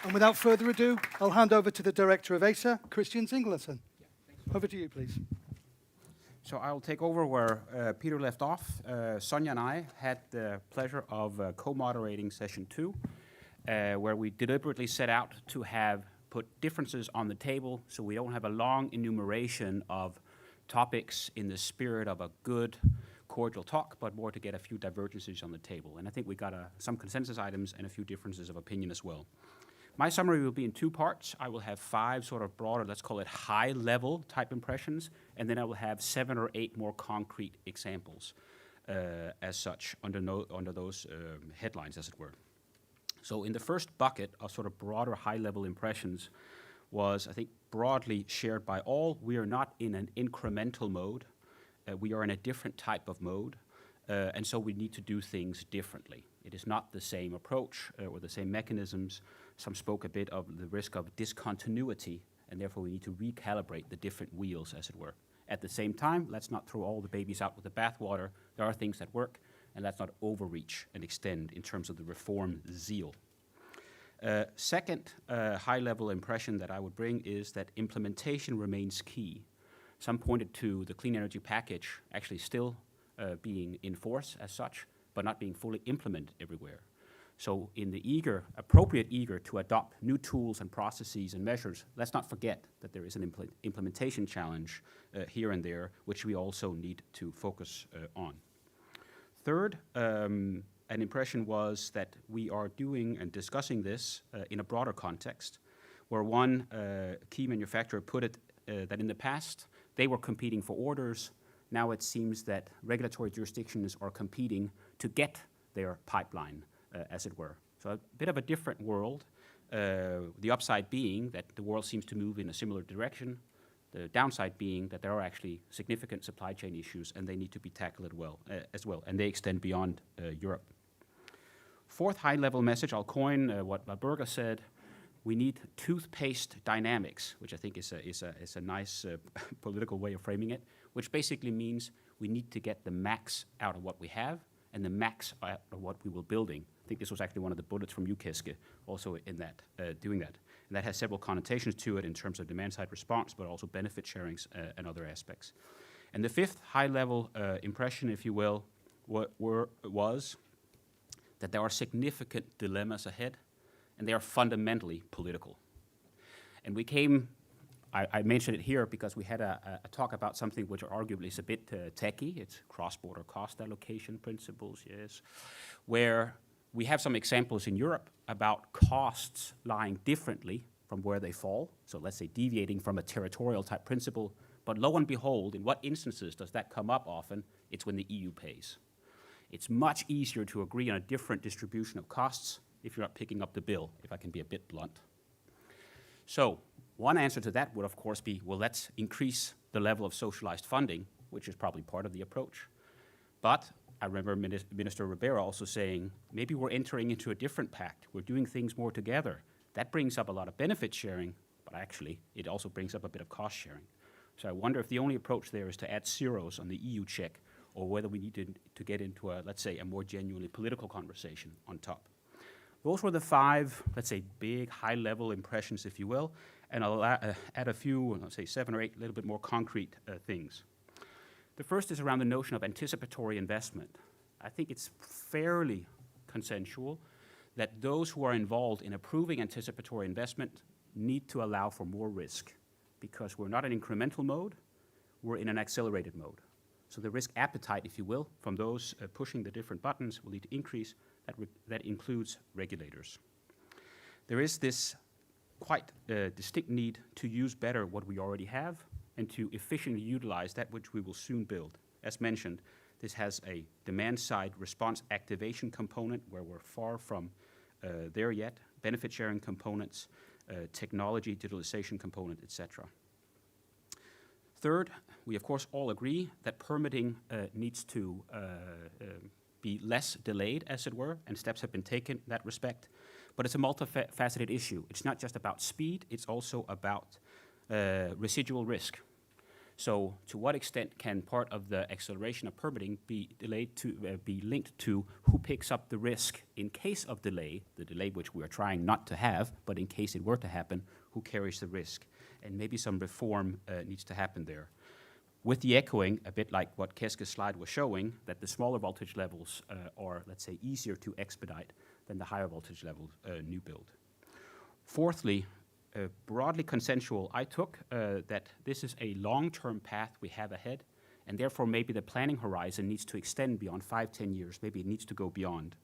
And without further ado, I'll hand over to the Director of ESA, Christian Zinglersen. Over to you, please. So I'll take over where Peter left off. Sonia and I had the pleasure of co-moderating session 2, where we deliberately set out to put differences on the table so we don't have a long enumeration of topics in the spirit of a good, cordial talk, but more to get a few divergences on the table. And I think we got some consensus items and a few differences of opinion as well. My summary will be in 2 parts. I will have 5 sort of broader, let's call it high-level type impressions, and then I will have 7 or 8 more concrete examples as such under those headlines, as it were. So in the first bucket of sort of broader high-level impressions was, I think, broadly shared by all. We are not in an incremental mode. We are in a different type of mode, and so we need to do things differently. It is not the same approach or the same mechanisms. Some spoke a bit of the risk of discontinuity, and therefore we need to recalibrate the different wheels, as it were. At the same time, let's not throw all the babies out with the bathwater. There are things that work, and let's not overreach and extend in terms of the reform zeal. Second high-level impression that I would bring is that implementation remains key. Some pointed to the clean energy package actually still being in force as such, but not being fully implemented everywhere. So in the appropriate eager to adopt new tools and processes and measures, let's not forget that there is an implementation challenge here and there, which we also need to focus on. Third, an impression was that we are doing and discussing this in a broader context, where one key manufacturer put it that in the past, they were competing for orders. Now it seems that regulatory jurisdictions are competing to get their pipeline, as it were. So a bit of a different world. The upside being that the world seems to move in a similar direction. The downside being that there are actually significant supply chain issues and they need to be tackled as well, and they extend beyond Europe. Fourth high-level message, I'll coin what Birger said. We need toothpaste dynamics, which I think is a nice political way of framing it, which basically means we need to get the max out of what we have and the max out of what we were building. I think this was actually one of the bullets from Keske also in that, doing that. And that has several connotations to it in terms of demand-side response, but also benefit sharings and other aspects. And the fifth high-level impression, if you will, was that there are significant dilemmas ahead, and they are fundamentally political. And we came, I mentioned it here because we had a talk about something which arguably is a bit techy. It's cross-border cost allocation principles, yes, where we have some examples in Europe about costs lying differently from where they fall. So let's say deviating from a territorial type principle, but lo and behold, in what instances does that come up often? It's when the EU pays. It's much easier to agree on a different distribution of costs if you're not picking up the bill, if I can be a bit blunt. So one answer to that would, of course, be, well, let's increase the level of socialized funding, which is probably part of the approach. But I remember Minister Ribera also saying, maybe we're entering into a different pact. We're doing things more together. That brings up a lot of benefit sharing, but actually it also brings up a bit of cost sharing. So I wonder if the only approach there is to add zeros on the EU check, or whether we need to get into a, let's say, a more genuinely political conversation on top. Those were the 5, let's say, big, high-level impressions, if you will, and I'll add a few, let's say 7 or 8, a little bit more concrete things. The first is around the notion of anticipatory investment. I think it's fairly consensual that those who are involved in approving anticipatory investment need to allow for more risk, because we're not in incremental mode, we're in an accelerated mode. So the risk appetite, if you will, from those pushing the different buttons will need to increase. That includes regulators. There is this quite a distinct need to use better what we already have and to efficiently utilize that which we will soon build. As mentioned, this has a demand-side response activation component where we're far from there yet, benefit-sharing components, technology, digitalization component, etc. Third, we of course all agree that permitting needs to be less delayed, as it were, and steps have been taken in that respect. But it's a multifaceted issue. It's not just about speed, it's also about residual risk. So to what extent can part of the acceleration of permitting be delayed to be linked to who picks up the risk in case of delay, the delay which we are trying not to have, but in case it were to happen, who carries the risk? And maybe some reform needs to happen there. With the echoing, a bit like what Keske's slide was showing, that the smaller voltage levels are, let's say, easier to expedite than the higher voltage level new build. Fourthly, broadly consensual, I took that this is a long-term path we have ahead, and therefore maybe the planning horizon needs to extend beyond 5-10 years. Maybe it needs to go beyond.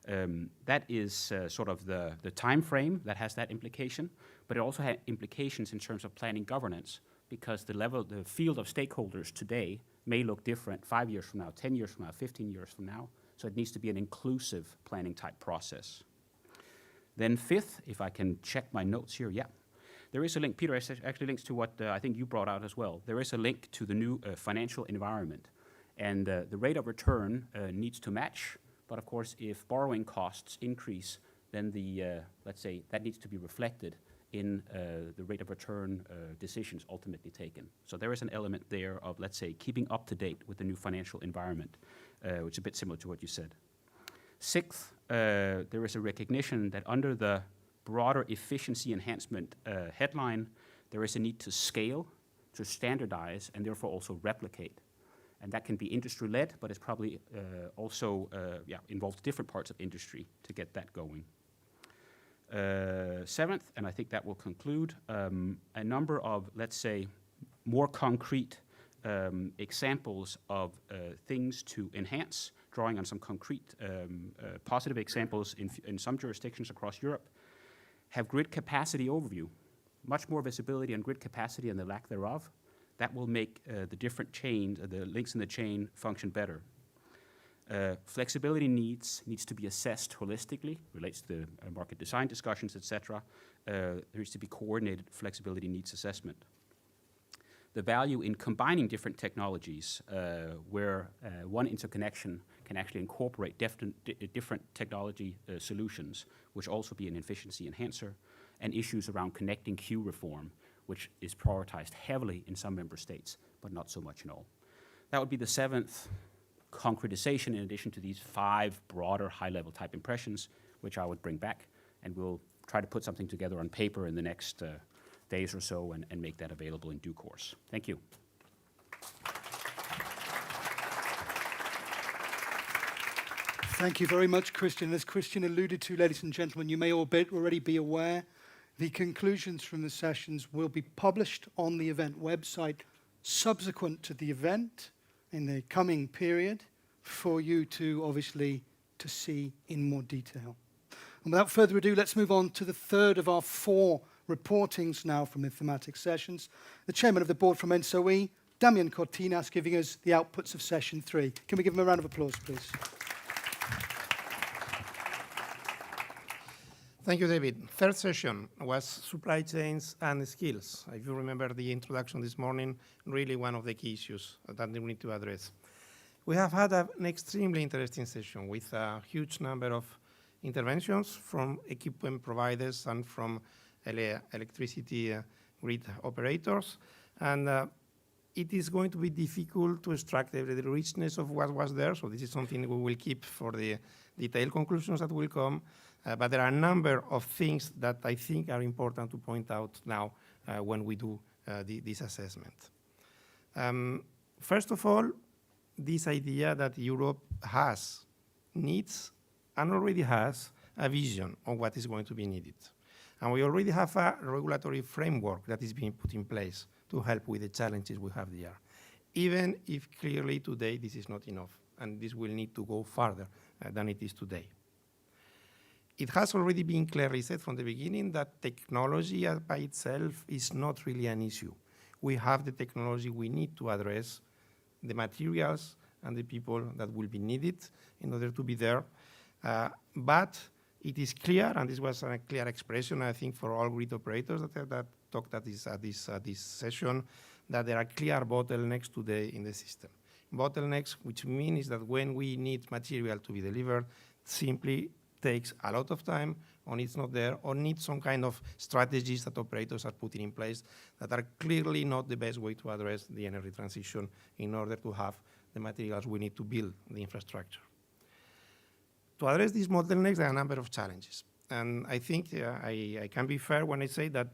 That is sort of the time frame that has that implication, but it also had implications in terms of planning governance, because the field of stakeholders today may look different 5 years from now, 10 years from now, 15 years from now. So it needs to be an inclusive planning type process. Then fifth, if I can check my notes here, yeah. There is a link, Peter actually links to what I think you brought out as well. There is a link to the new financial environment. And the rate of return needs to match. But of course, if borrowing costs increase, then let's say, that needs to be reflected in the rate of return decisions ultimately taken. So there is an element there of, let's say, keeping up to date with the new financial environment, which is a bit similar to what you said. Sixth, there is a recognition that under the broader efficiency enhancement headline, there is a need to scale, to standardize, and therefore also replicate. And that can be industry-led, but it's probably also involves different parts of industry to get that going. Seventh, and I think that will conclude, a number of, let's say, more concrete examples of things to enhance, drawing on some concrete positive examples in some jurisdictions across Europe, have grid capacity overview, much more visibility on grid capacity and the lack thereof. That will make the different chains, the links in the chain function better. Flexibility needs to be assessed holistically, relates to market design discussions, etc. There needs to be coordinated flexibility needs assessment. The value in combining different technologies, where one interconnection can actually incorporate different technology solutions, which also be an efficiency enhancer, and issues around connecting queue reform, which is prioritized heavily in some member states, but not so much in all. That would be the seventh concretization in addition to these 5 broader high-level type impressions, which I would bring back, and we'll try to put something together on paper in the next days or so and make that available in due course. Thank you. Thank you very much, Christian. As Christian alluded to, ladies and gentlemen, you may already be aware the conclusions from the sessions will be published on the event website subsequent to the event in the coming period for you to obviously to see in more detail. And without further ado, let's move on to the third of our 4 reportings now from the thematic sessions. The chairman of the board from ENTSO-E, Damian Cortinez, giving us the outputs of session 3. Can we give him a round of applause, please? Thank you, David. Third session was supply chains and skills. If you remember the introduction this morning, really one of the key issues that we need to address. We have had an extremely interesting session with a huge number of interventions from equipment providers and from electricity grid operators. And it is going to be difficult to extract the richness of what was there. So this is something we will keep for the detailed conclusions that will come. But there are a number of things that I think are important to point out now when we do this assessment. First of all, this idea that Europe needs and already has a vision on what is going to be needed. And we already have a regulatory framework that is being put in place to help with the challenges we have there, even if clearly today this is not enough, and this will need to go further than it is today. it has already been clearly said from the beginning that technology by itself is not really an issue. We have the technology we need to address the materials and the people that will be needed in order to be there. But it is clear, and this was a clear expression, I think, for all grid operators that talked at this session, that there are clear bottlenecks today in the system. Bottlenecks, which means that when we need material to be delivered, simply takes a lot of time, or it's not there, or needs some kind of strategies that operators are putting in place that are clearly not the best way to address the energy transition in order to have the materials we need to build the infrastructure. To address these bottlenecks, there are a number of challenges. And I think I can be fair when I say that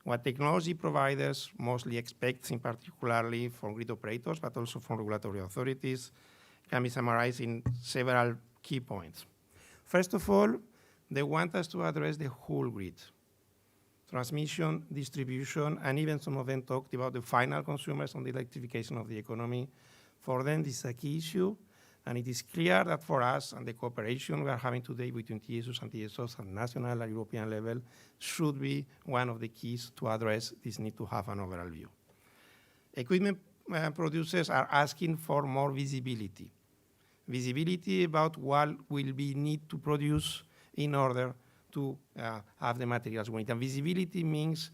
what technology providers mostly expect, in particularly from grid operators, but also from regulatory authorities, can be summarized in several key points. First of all, they want us to address the whole grid. Transmission, distribution, and even some of them talked about the final consumers on the electrification of the economy. For them, this is a key issue, and it is clear that for us and the cooperation we are having today between TSOs and TSOs at national and European level should be one of the keys to address this need to have an overall view. Equipment producers are asking for more visibility. Visibility about what will be need to produce in order to have the materials we need. And visibility means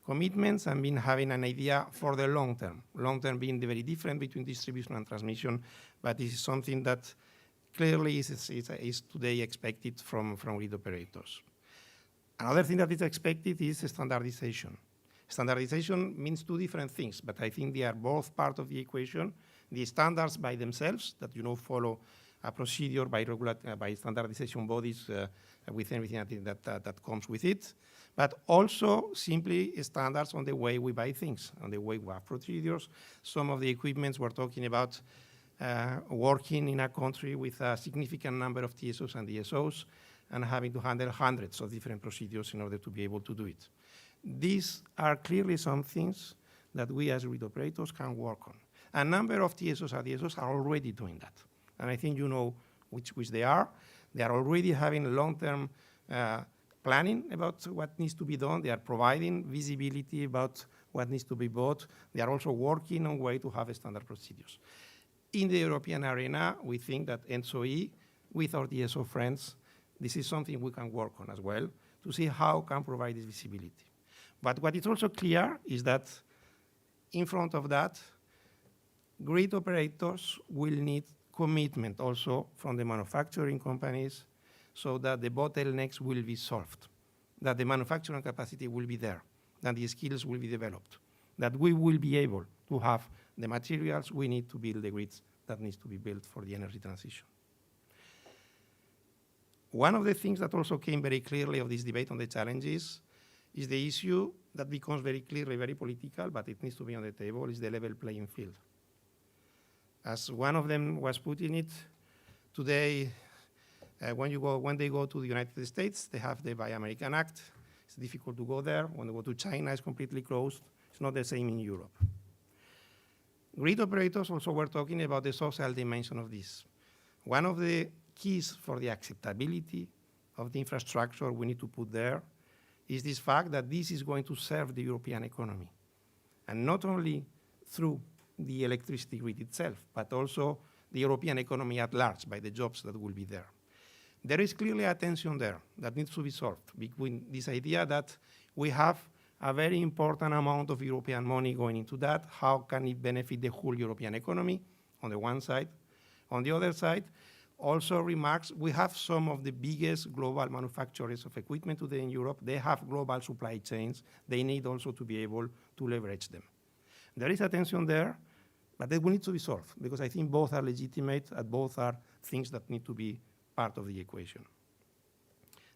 commitments and having an idea for the long term. Long term being very different between distribution and transmission, but this is something that clearly is today expected from grid operators. Another thing that is expected is standardization. Standardization means two different things, but I think they are both part of the equation. The standards by themselves that follow a procedure by standardization bodies with everything that comes with it, but also simply standards on the way we buy things, on the way we have procedures. Some of the equipments we're talking about working in a country with a significant number of TSOs and DSOs and having to handle hundreds of different procedures in order to be able to do it. These are clearly some things that we as grid operators can work on. A number of TSOs and DSOs are already doing that. And I think you know which they are. They are already having long-term planning about what needs to be done. They are providing visibility about what needs to be bought. They are also working on way to have standard procedures. In the European arena, we think that ENTSO-E, with our DSO friends, this is something we can work on as well to see how can provide this visibility. But what is also clear is that in front of that, grid operators will need commitment also from the manufacturing companies so that the bottlenecks will be solved, that the manufacturing capacity will be there, that the skills will be developed, that we will be able to have the materials we need to build the grids that needs to be built for the energy transition. One of the things that also came very clearly of this debate on the challenges is the issue that becomes very clearly very political, but it needs to be on the table, is the level playing field. As one of them was putting it, today, when they go to the United States, they have the Buy American Act. It's difficult to go there. When they go to China, it's completely closed. It's not the same in Europe. Grid operators also were talking about the social dimension of this. One of the keys for the acceptability of the infrastructure we need to put there is this fact that this is going to serve the European economy. And not only through the electricity grid itself, but also the European economy at large by the jobs that will be there. There is clearly a tension there that needs to be solved between this idea that we have a very important amount of European money going into that. How can it benefit the whole European economy on the one side? On the other side, also remarks, we have some of the biggest global manufacturers of equipment today in Europe. They have global supply chains. They need also to be able to leverage them. There is a tension there, but that will need to be solved because I think both are legitimate and both are things that need to be part of the equation.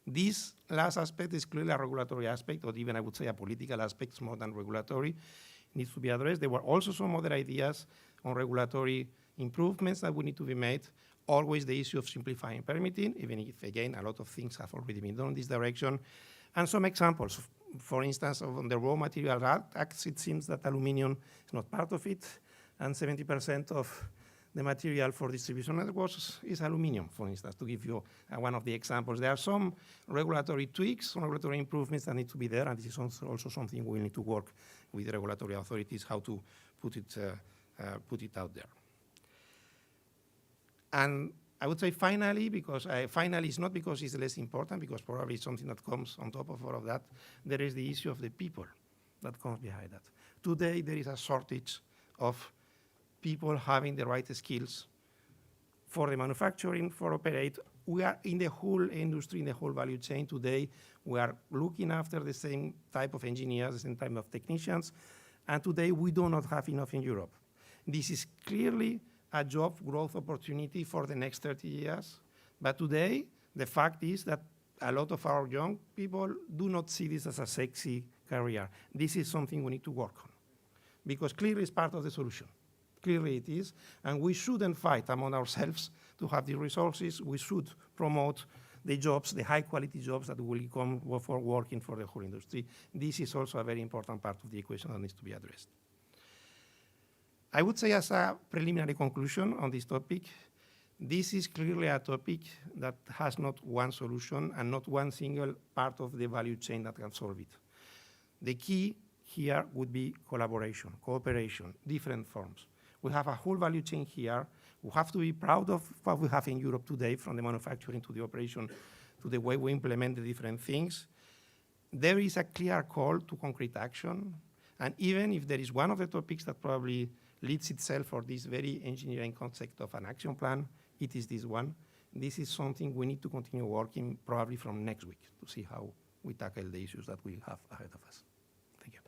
This last aspect is clearly a regulatory aspect, or even I would say a political aspect more than regulatory. It needs to be addressed. There were also some other ideas on regulatory improvements that would need to be made. Always the issue of simplifying permitting, even if, again, a lot of things have already been done in this direction. And some examples. For instance, on the raw material acts, it seems that aluminum is not part of it, and 70% of the material for distribution networks is aluminum, for instance, to give you one of the examples. There are some regulatory tweaks, some regulatory improvements that need to be there, and this is also something we need to work with the regulatory authorities, how to put it out there. And I would say finally, because finally is not because it's less important, because probably it's something that comes on top of all of that, there is the issue of the people that comes behind that. Today, there is a shortage of people having the right skills for the manufacturing, for operate. We are in the whole industry, in the whole value chain today, we are looking after the same type of engineers, the same type of technicians, and today we do not have enough in Europe. This is clearly a job growth opportunity for the next 30 years. But today, the fact is that a lot of our young people do not see this as a sexy career. This is something we need to work on, because clearly it's part of the solution. Clearly it is, and we shouldn't fight among ourselves to have the resources. We should promote the jobs, the high-quality jobs that will come for working for the whole industry. This is also a very important part of the equation that needs to be addressed. I would say as a preliminary conclusion on this topic, this is clearly a topic that has not one solution and not one single part of the value chain that can solve it. The key here would be collaboration, cooperation, different forms. We have a whole value chain here. We have to be proud of what we have in Europe today, from the manufacturing to the operation to the way we implement the different things. There is a clear call to concrete action. And even if there is one of the topics that probably leads itself for this very engineering concept of an action plan, it is this one. This is something we need to continue working probably from next week to see how we tackle the issues that we have ahead of us. Thank you.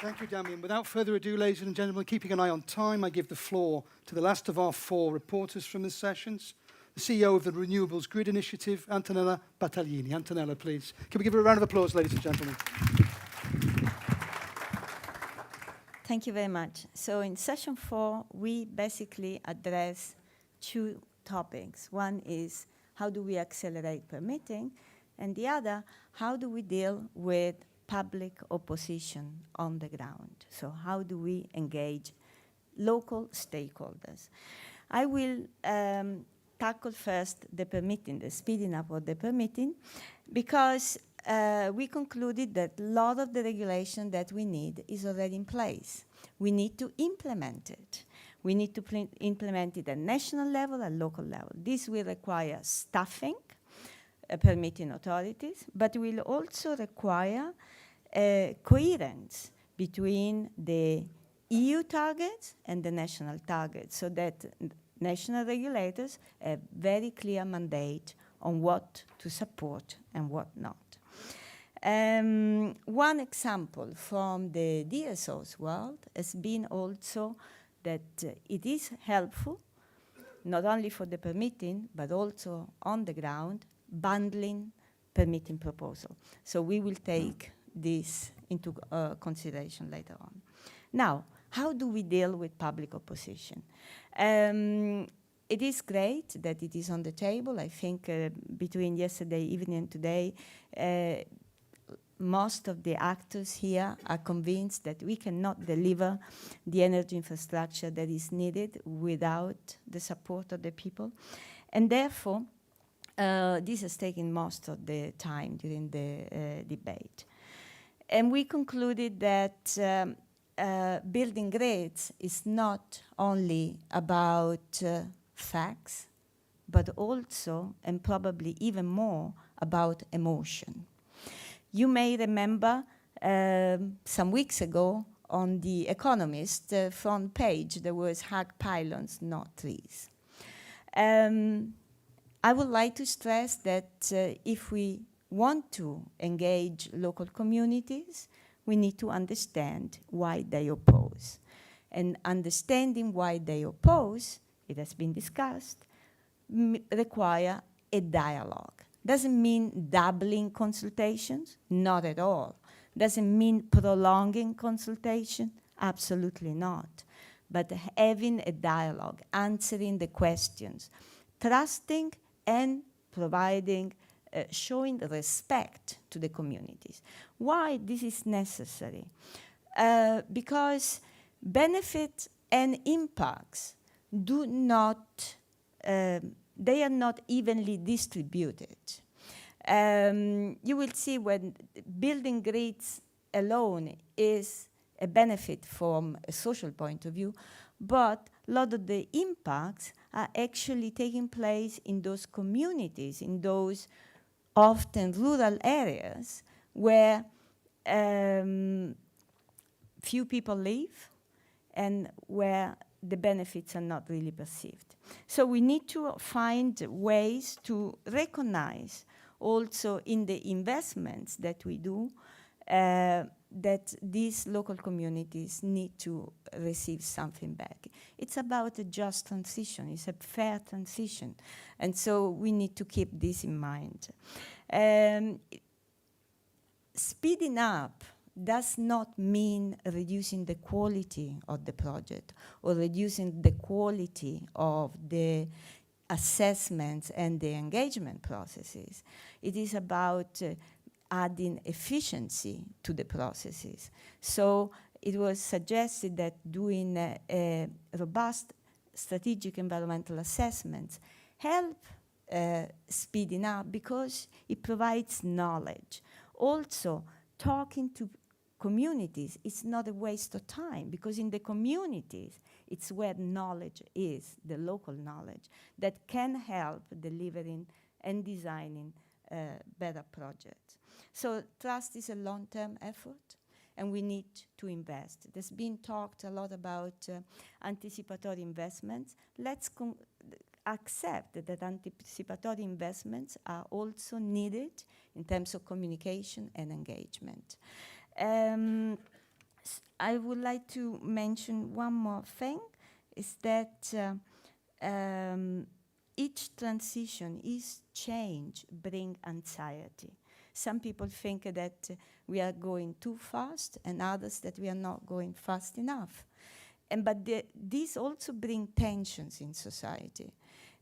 Thank you, Damian. Without further ado, ladies and gentlemen, keeping an eye on time, I give the floor to the last of our 4 reporters from the sessions, the CEO of the Renewables Grid Initiative, Antonella Battaglini. Antonella, please. Can we give her a round of applause, ladies and gentlemen? Thank you very much. So in session 4, we basically address 2 topics. One is how do we accelerate permitting, and the other, how do we deal with public opposition on the ground? So how do we engage local stakeholders? I will tackle first the permitting, the speeding up of the permitting, because we concluded that a lot of the regulation that we need is already in place. We need to implement it. We need to implement it at national level and local level. This will require staffing, permitting authorities, but will also require coherence between the EU targets and the national targets, so that national regulators have very clear mandate on what to support and what not. One example from the DSO's world has been also that it is helpful, not only for the permitting, but also on the ground, bundling permitting proposal. So we will take this into consideration later on. Now, how do we deal with public opposition? It is great that it is on the table. I think between yesterday evening and today, most of the actors here are convinced that we cannot deliver the energy infrastructure that is needed without the support of the people. And therefore, this has taken most of the time during the debate. And we concluded that building grids is not only about facts, but also, and probably even more, about emotion. You may remember some weeks ago on The Economist front page, there was hug pylons, not trees. I would like to stress that if we want to engage local communities, we need to understand why they oppose. And understanding why they oppose, it has been discussed, require a dialogue. Doesn't mean doubling consultations, not at all. Doesn't mean prolonging consultation, absolutely not. But having a dialogue, answering the questions, trusting and providing, showing respect to the communities. Why this is necessary? because benefits and impacts do not, they are not evenly distributed. You will see when building grids alone is a benefit from a social point of view, but a lot of the impacts are actually taking place in those communities, in those often rural areas where few people live and where the benefits are not really perceived. So we need to find ways to recognize also in the investments that we do that these local communities need to receive something back. It's about a just transition, it's a fair transition. And so we need to keep this in mind. Speeding up does not mean reducing the quality of the project or reducing the quality of the assessments and the engagement processes. It is about adding efficiency to the processes. So it was suggested that doing a robust strategic environmental assessments help speeding up because it provides knowledge. Also, talking to communities is not a waste of time because in the communities, it's where knowledge is, the local knowledge, that can help delivering and designing better projects. So trust is a long-term effort, and we need to invest. There's been talked a lot about anticipatory investments. Let's accept that anticipatory investments are also needed in terms of communication and engagement. I would like to mention one more thing, is that each transition, each change brings anxiety. Some people think that we are going too fast and others that we are not going fast enough. But these also bring tensions in society.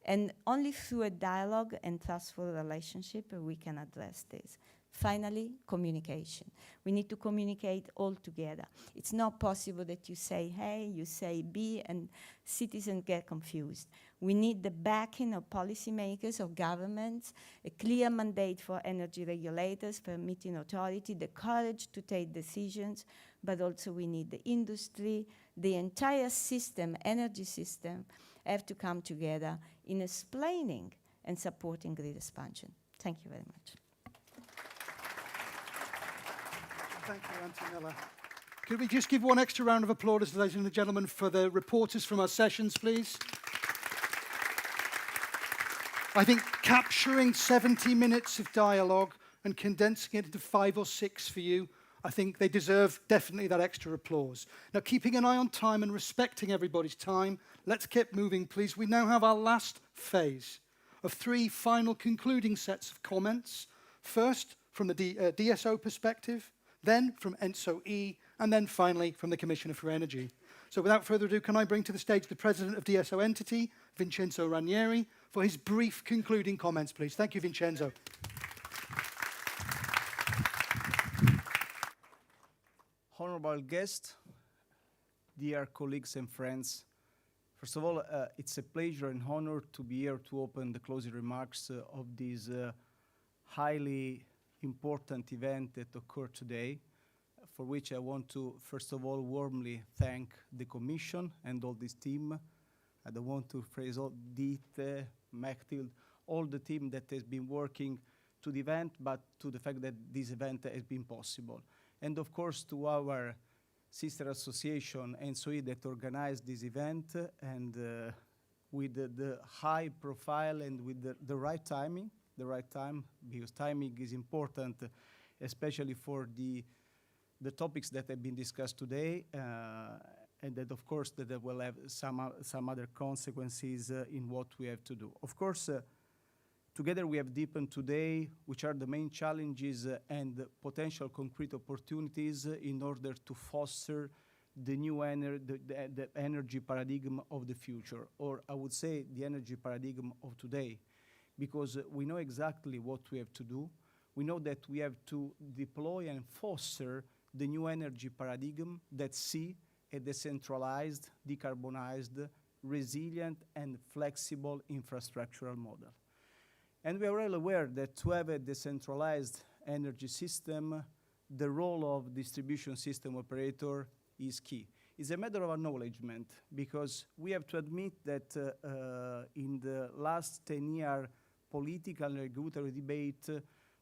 And only through a dialogue and trustful relationship we can address this. Finally, communication. We need to communicate all together. It's not possible that you say A, you say B, and citizens get confused. We need the backing of policymakers, of governments, a clear mandate for energy regulators, permitting authority, the courage to take decisions, but also we need the industry, the entire system, energy system, have to come together in explaining and supporting grid expansion. Thank you very much. Thank you, Antonella. Could we just give one extra round of applause, ladies and gentlemen, for the reporters from our sessions, please? I think capturing 70 minutes of dialogue and condensing it into 5 or 6 for you, I think they deserve definitely that extra applause. Now, keeping an eye on time and respecting everybody's time, let's keep moving, please. We now have our last phase of 3 final concluding sets of comments. First, from the DSO perspective, then from ENTSO-E, and then finally from the Commissioner for Energy. So without further ado, can I bring to the stage the President of DSO Entity, Vincenzo Ranieri, for his brief concluding comments, please. Thank you, Vincenzo. Honorable guests, dear colleagues and friends, first of all, it's a pleasure and honor to be here to open the closing remarks of this highly important event that occurred today, for which I want to, first of all, warmly thank the Commission and all this team. I don't want to phrase all Dite, Mechtild, all the team that has been working to the event, but to the fact that this event has been possible. And of course, to our sister association, ENTSO-E, that organized this event, and with the high profile and with the right timing, because timing is important, especially for the topics that have been discussed today, and that, of course, that will have some other consequences in what we have to do. Of course, together we have deepened today which are the main challenges and potential concrete opportunities in order to foster the new the energy paradigm of the future, or I would say the energy paradigm of today, because we know exactly what we have to do. We know that we have to deploy and foster the new energy paradigm that see a decentralized, decarbonized, resilient, and flexible infrastructural model. And we are well aware that to have a decentralized energy system, the role of distribution system operator is key. It's a matter of acknowledgement, because we have to admit that in the last 10-year political and regulatory debate,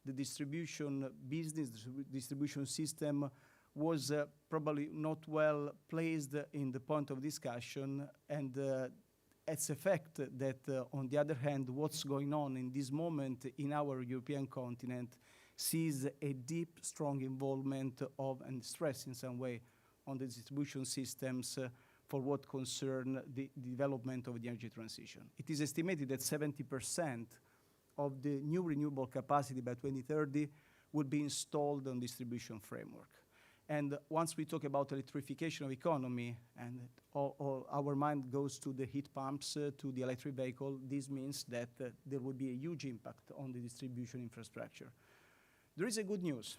the distribution business, distribution system was probably not well placed in the point of discussion, and it's a fact that, on the other hand, what's going on in this moment in our European continent sees a deep, strong involvement of, and stress in some way, on the distribution systems for what concern the development of the energy transition. It is estimated that 70% of the new renewable capacity by 2030 will be installed on distribution framework. And once we talk about electrification of economy, and all our mind goes to the heat pumps, to the electric vehicle, this means that there will be a huge impact on the distribution infrastructure. There is a good news.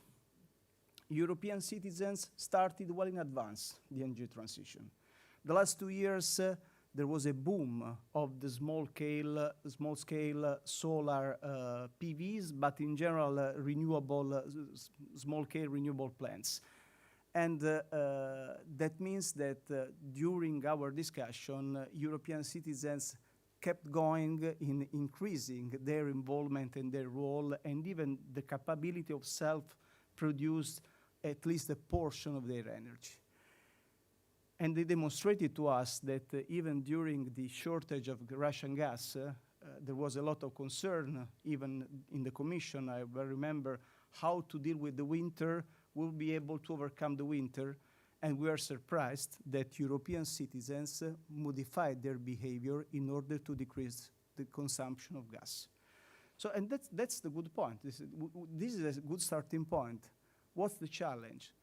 European citizens started well in advance the energy transition. The last 2 years, there was a boom of the small-scale solar PVs, but in general, small-scale renewable plants. And that means that during our discussion, European citizens kept going in increasing their involvement and their role, and even the capability of self-produce at least a portion of their energy. And they demonstrated to us that even during the shortage of Russian gas, there was a lot of concern, even in the Commission. I well remember how to deal with the winter. We'll be able to overcome the winter, and we are surprised that European citizens modified their behavior in order to decrease the consumption of gas. So, and that's the good point. This is a good starting point. What's the challenge?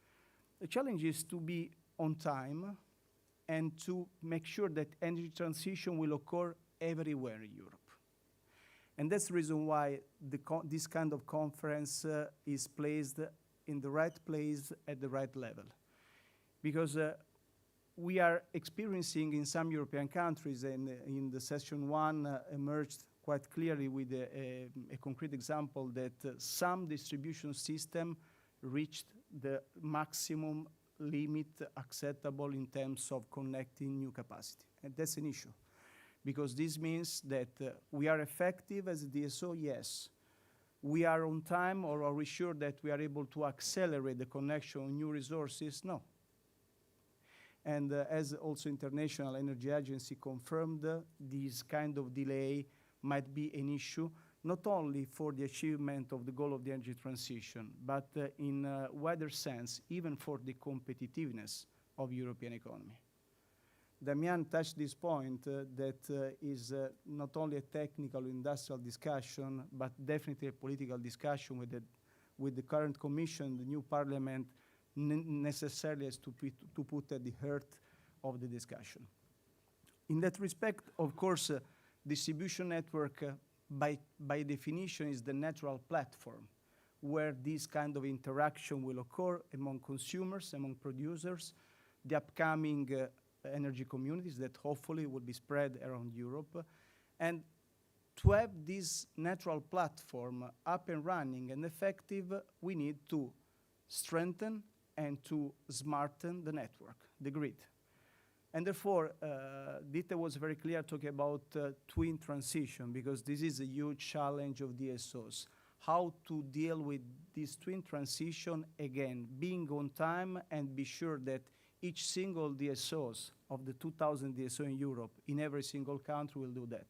The challenge is to be on time and to make sure that energy transition will occur everywhere in Europe. And that's the reason why this kind of conference is placed in the right place at the right level. Because we are experiencing in some European countries, and in the session one emerged quite clearly with a concrete example that some distribution system reached the maximum limit acceptable in terms of connecting new capacity. And that's an issue, because this means that we are effective as a DSO, yes. We are on time, or are we sure that we are able to accelerate the connection of new resources? No. And as also International Energy Agency confirmed, this kind of delay might be an issue, not only for the achievement of the goal of the energy transition, but in a wider sense, even for the competitiveness of European economy. Damian touched this point that is not only a technical industrial discussion, but definitely a political discussion with the current Commission, the new Parliament, necessarily has to put at the heart of the discussion. In that respect, of course, distribution network by definition is the natural platform where this kind of interaction will occur among consumers, among producers, the upcoming energy communities that hopefully will be spread around Europe. And to have this natural platform up and running and effective, we need to strengthen and to smarten the network, the grid. And therefore, Dieter was very clear talking about twin transition, because this is a huge challenge of DSOs. How to deal with this twin transition, again, being on time and be sure that each single DSOs of the 2,000 DSO in Europe, in every single country, will do that.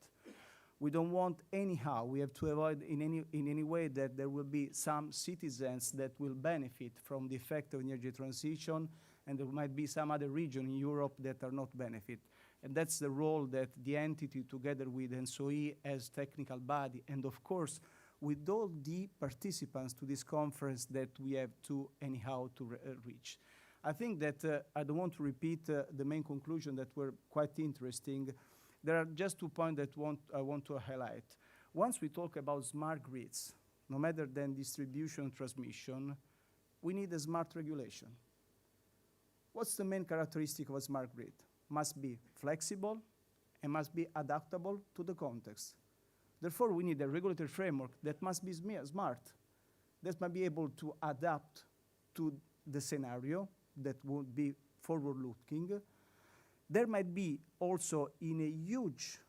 We don't want anyhow, we have to avoid in any way that there will be some citizens that will benefit from the effect of energy transition, and there might be some other region in Europe that are not benefit. And that's the role that the entity, together with ENTSO-E as technical body, and of course, with all the participants to this conference that we have to anyhow to reach. I think that I don't want to repeat the main conclusion that were quite interesting. There are just 2 points that I want to highlight. Once we talk about smart grids, no matter then distribution, transmission, we need a smart regulation. What's the main characteristic of a smart grid? Must be flexible and must be adaptable to the context. Therefore, we need a regulatory framework that must be smart, that must be able to adapt to the scenario, that would be forward-looking. There might be also in a huge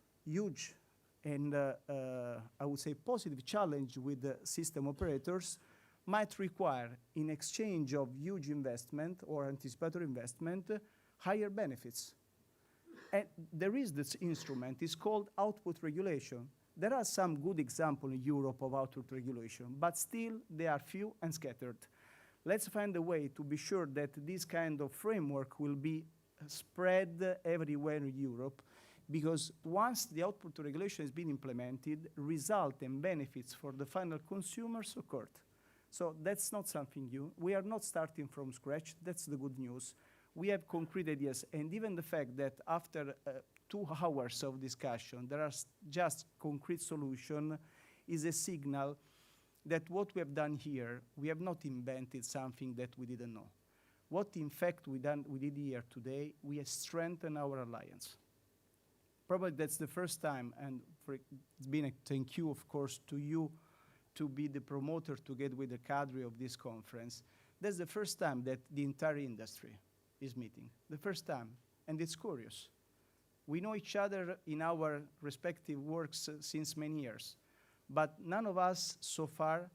and I would say positive challenge with the system operators, might require, in exchange of huge investment or anticipatory investment, higher benefits. And there is this instrument, it's called output regulation. There are some good examples in Europe of output regulation, but still they are few and scattered. Let's find a way to be sure that this kind of framework will be spread everywhere in Europe, because once the output regulation has been implemented, result and benefits for the final consumers occurred. So that's not something new. We are not starting from scratch. That's the good news. We have concrete ideas, and even the fact that after 2 hours of discussion, there are just concrete solutions is a signal that what we have done here, we have not invented something that we didn't know. What, in fact, we did here today, we have strengthened our alliance. Probably that's the first time, and it's been a thank you, of course, to you to be the promoter together with the Kadri of this conference. That's the first time that the entire industry is meeting. The first time, and it's curious. We know each other in our respective works since many years, but none of us so far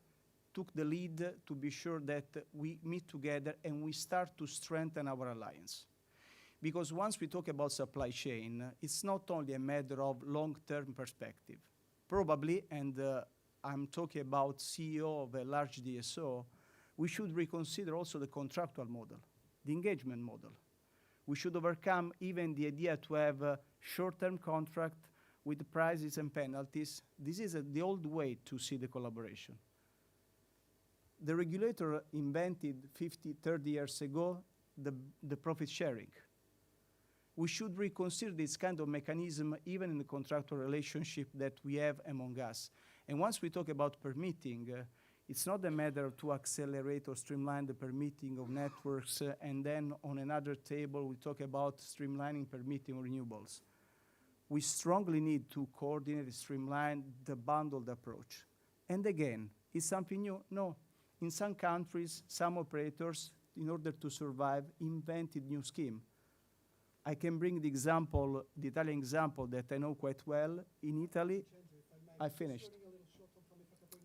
took the lead to be sure that we meet together and we start to strengthen our alliance. Because once we talk about supply chain, it's not only a matter of long-term perspective. Probably, and I'm talking about CEO of a large DSO, we should reconsider also the contractual model, the engagement model. We should overcome even the idea to have a short-term contract with prices and penalties. This is the old way to see the collaboration. The regulator invented 30 years ago the profit sharing. We should reconsider this kind of mechanism even in the contractual relationship that we have among us. And once we talk about permitting, it's not a matter to accelerate or streamline the permitting of networks, and then on another table we talk about streamlining permitting renewables. We strongly need to coordinate and streamline the bundled approach. And again, is something new? No. In some countries, some operators, in order to survive, invented new scheme. I can bring the example, the Italian example that I know quite well. In Italy, I finished.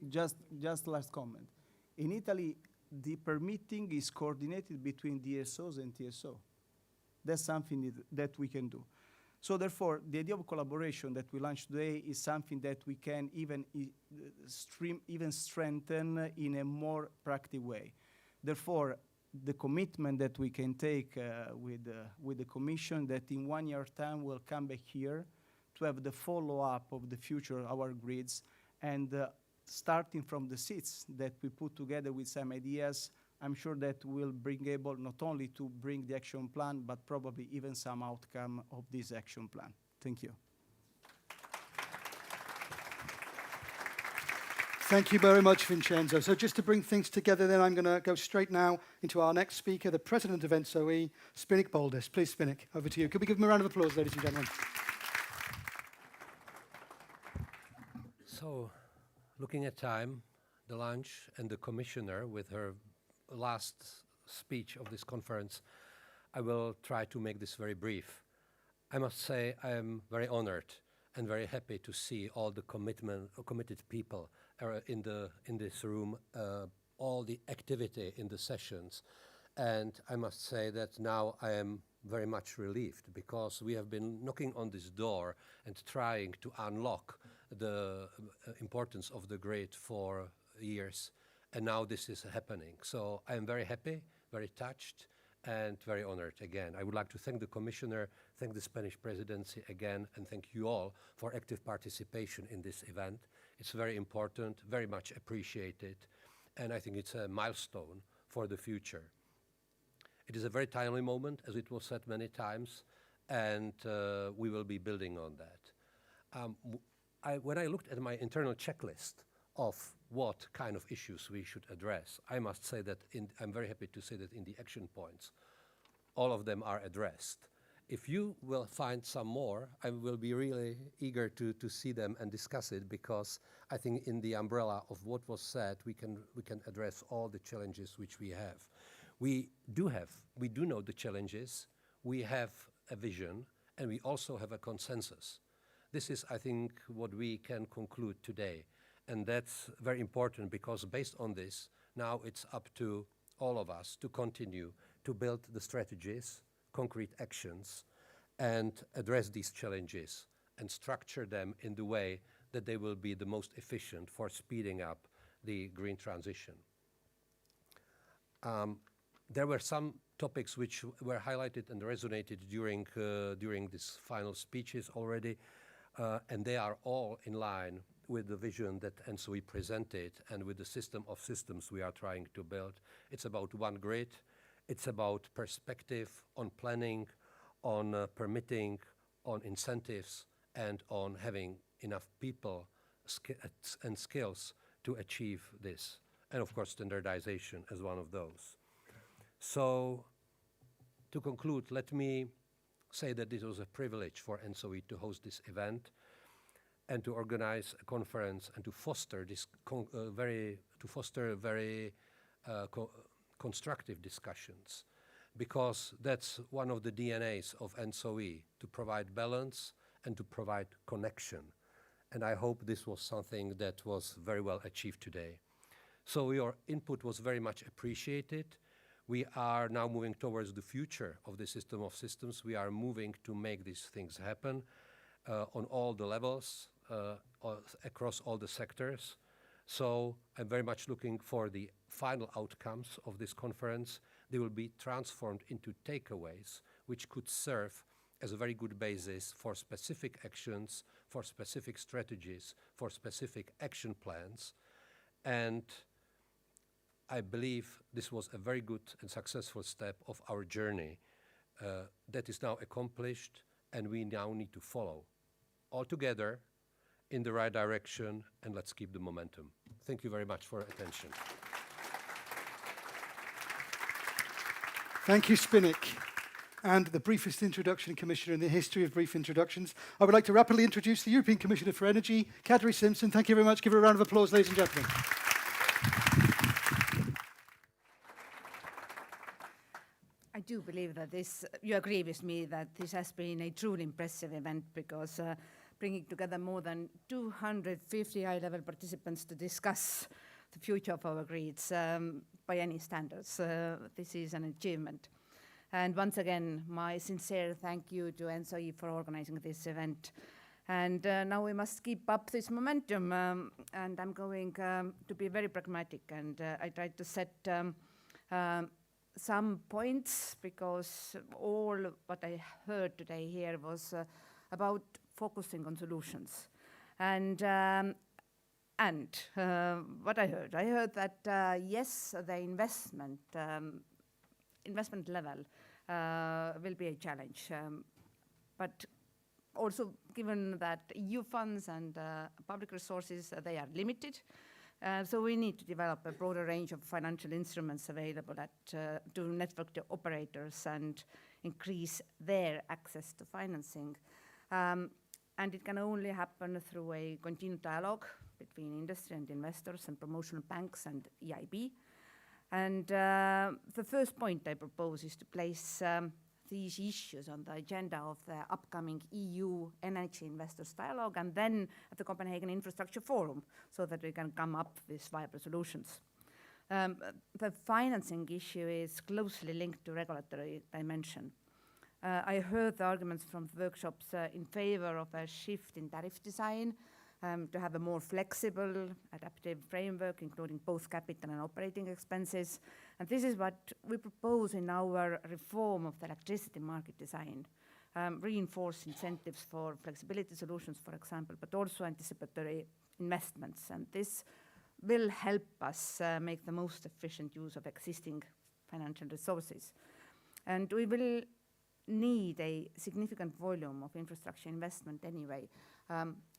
Just last comment. In Italy, the permitting is coordinated between DSOs and TSO. That's something that we can do. So therefore, the idea of collaboration that we launched today is something that we can even strengthen in a more practical way. Therefore, the commitment that we can take with the Commission that in 1 year's time we'll come back here to have the follow-up of the future of our grids, and starting from the seats that we put together with some ideas, I'm sure that we'll bring able not only to bring the action plan, but probably even some outcome of this action plan. Thank you. Thank you very much, Vincenzo. So just to bring things together then, I'm going to go straight now into our next speaker, the president of ENTSO-E, Spinik Baldes. Please, Spinik, over to you. Could we give him a round of applause, ladies and gentlemen? So, looking at time, the lunch, and the commissioner with her last speech of this conference, I will try to make this very brief. I must say I am very honored and very happy to see all the committed people in this room, all the activity in the sessions. And I must say that now I am very much relieved, because we have been knocking on this door and trying to unlock the importance of the grid for years. And now this is happening. So I am very happy, very touched, and very honored again. I would like to thank the Commissioner, thank the Spanish Presidency again, and thank you all for active participation in this event. It's very important, very much appreciated, and I think it's a milestone for the future. It is a very timely moment, as it was said many times, and we will be building on that. When I looked at my internal checklist of what kind of issues we should address, I must say that I'm very happy to say that in the action points, all of them are addressed. If you will find some more, I will be really eager to see them and discuss it, because I think in the umbrella of what was said, we can address all the challenges which we have. We do know the challenges, we have a vision, and we also have a consensus. This is, I think, what we can conclude today. And that's very important, because based on this, now it's up to all of us to continue to build the strategies, concrete actions, and address these challenges and structure them in the way that they will be the most efficient for speeding up the green transition. There were some topics which were highlighted and resonated during these final speeches already, and they are all in line with the vision that ENTSO-E presented and with the system of systems we are trying to build. It's about one grid, it's about perspective on planning, on permitting, on incentives, and on having enough people and skills to achieve this. And of course, standardization as one of those. So, to conclude, let me say that it was a privilege for ENTSO-E to host this event and to organize a conference and to foster this very constructive discussions, because that's one of the DNAs of ENTSO-E, to provide balance and to provide connection. And I hope this was something that was very well achieved today. So your input was very much appreciated. We are now moving towards the future of the system of systems. We are moving to make these things happen on all the levels, across all the sectors. So I'm very much looking for the final outcomes of this conference. They will be transformed into takeaways, which could serve as a very good basis for specific actions, for specific strategies, for specific action plans. And I believe this was a very good and successful step of our journey that is now accomplished, and we now need to follow all together in the right direction, and let's keep the momentum. Thank you very much for attention. Thank you, Spinnik. And the briefest introduction, Commissioner, in the history of brief introductions. I would like to rapidly introduce the European Commissioner for Energy, Kadri Simson. Thank you very much. Give her a round of applause, ladies and gentlemen. I do believe that you agree with me that this has been a truly impressive event, because bringing together more than 250 high-level participants to discuss the future of our grids by any standards. This is an achievement. And once again, my sincere thank you to ENTSO-E for organizing this event. And now we must keep up this momentum, and I'm going to be very pragmatic, and I tried to set some points, because all what I heard today here was about focusing on solutions. And what I heard that yes, the investment level will be a challenge, but also given that EU funds and public resources, they are limited. So we need to develop a broader range of financial instruments available to network operators and increase their access to financing. And it can only happen through a continued dialogue between industry and investors and promotional banks and EIB. And the first point I propose is to place these issues on the agenda of the upcoming EU Energy Investors Dialogue, and then at the Copenhagen Infrastructure Forum, so that we can come up with viable solutions. The financing issue is closely linked to regulatory dimension. I heard the arguments from the workshops in favor of a shift in tariff design, to have a more flexible, adaptive framework, including both capital and operating expenses. And this is what we propose in our reform of the electricity market design. Reinforce incentives for flexibility solutions, for example, but also anticipatory investments. And this will help us make the most efficient use of existing financial resources. And we will need a significant volume of infrastructure investment anyway.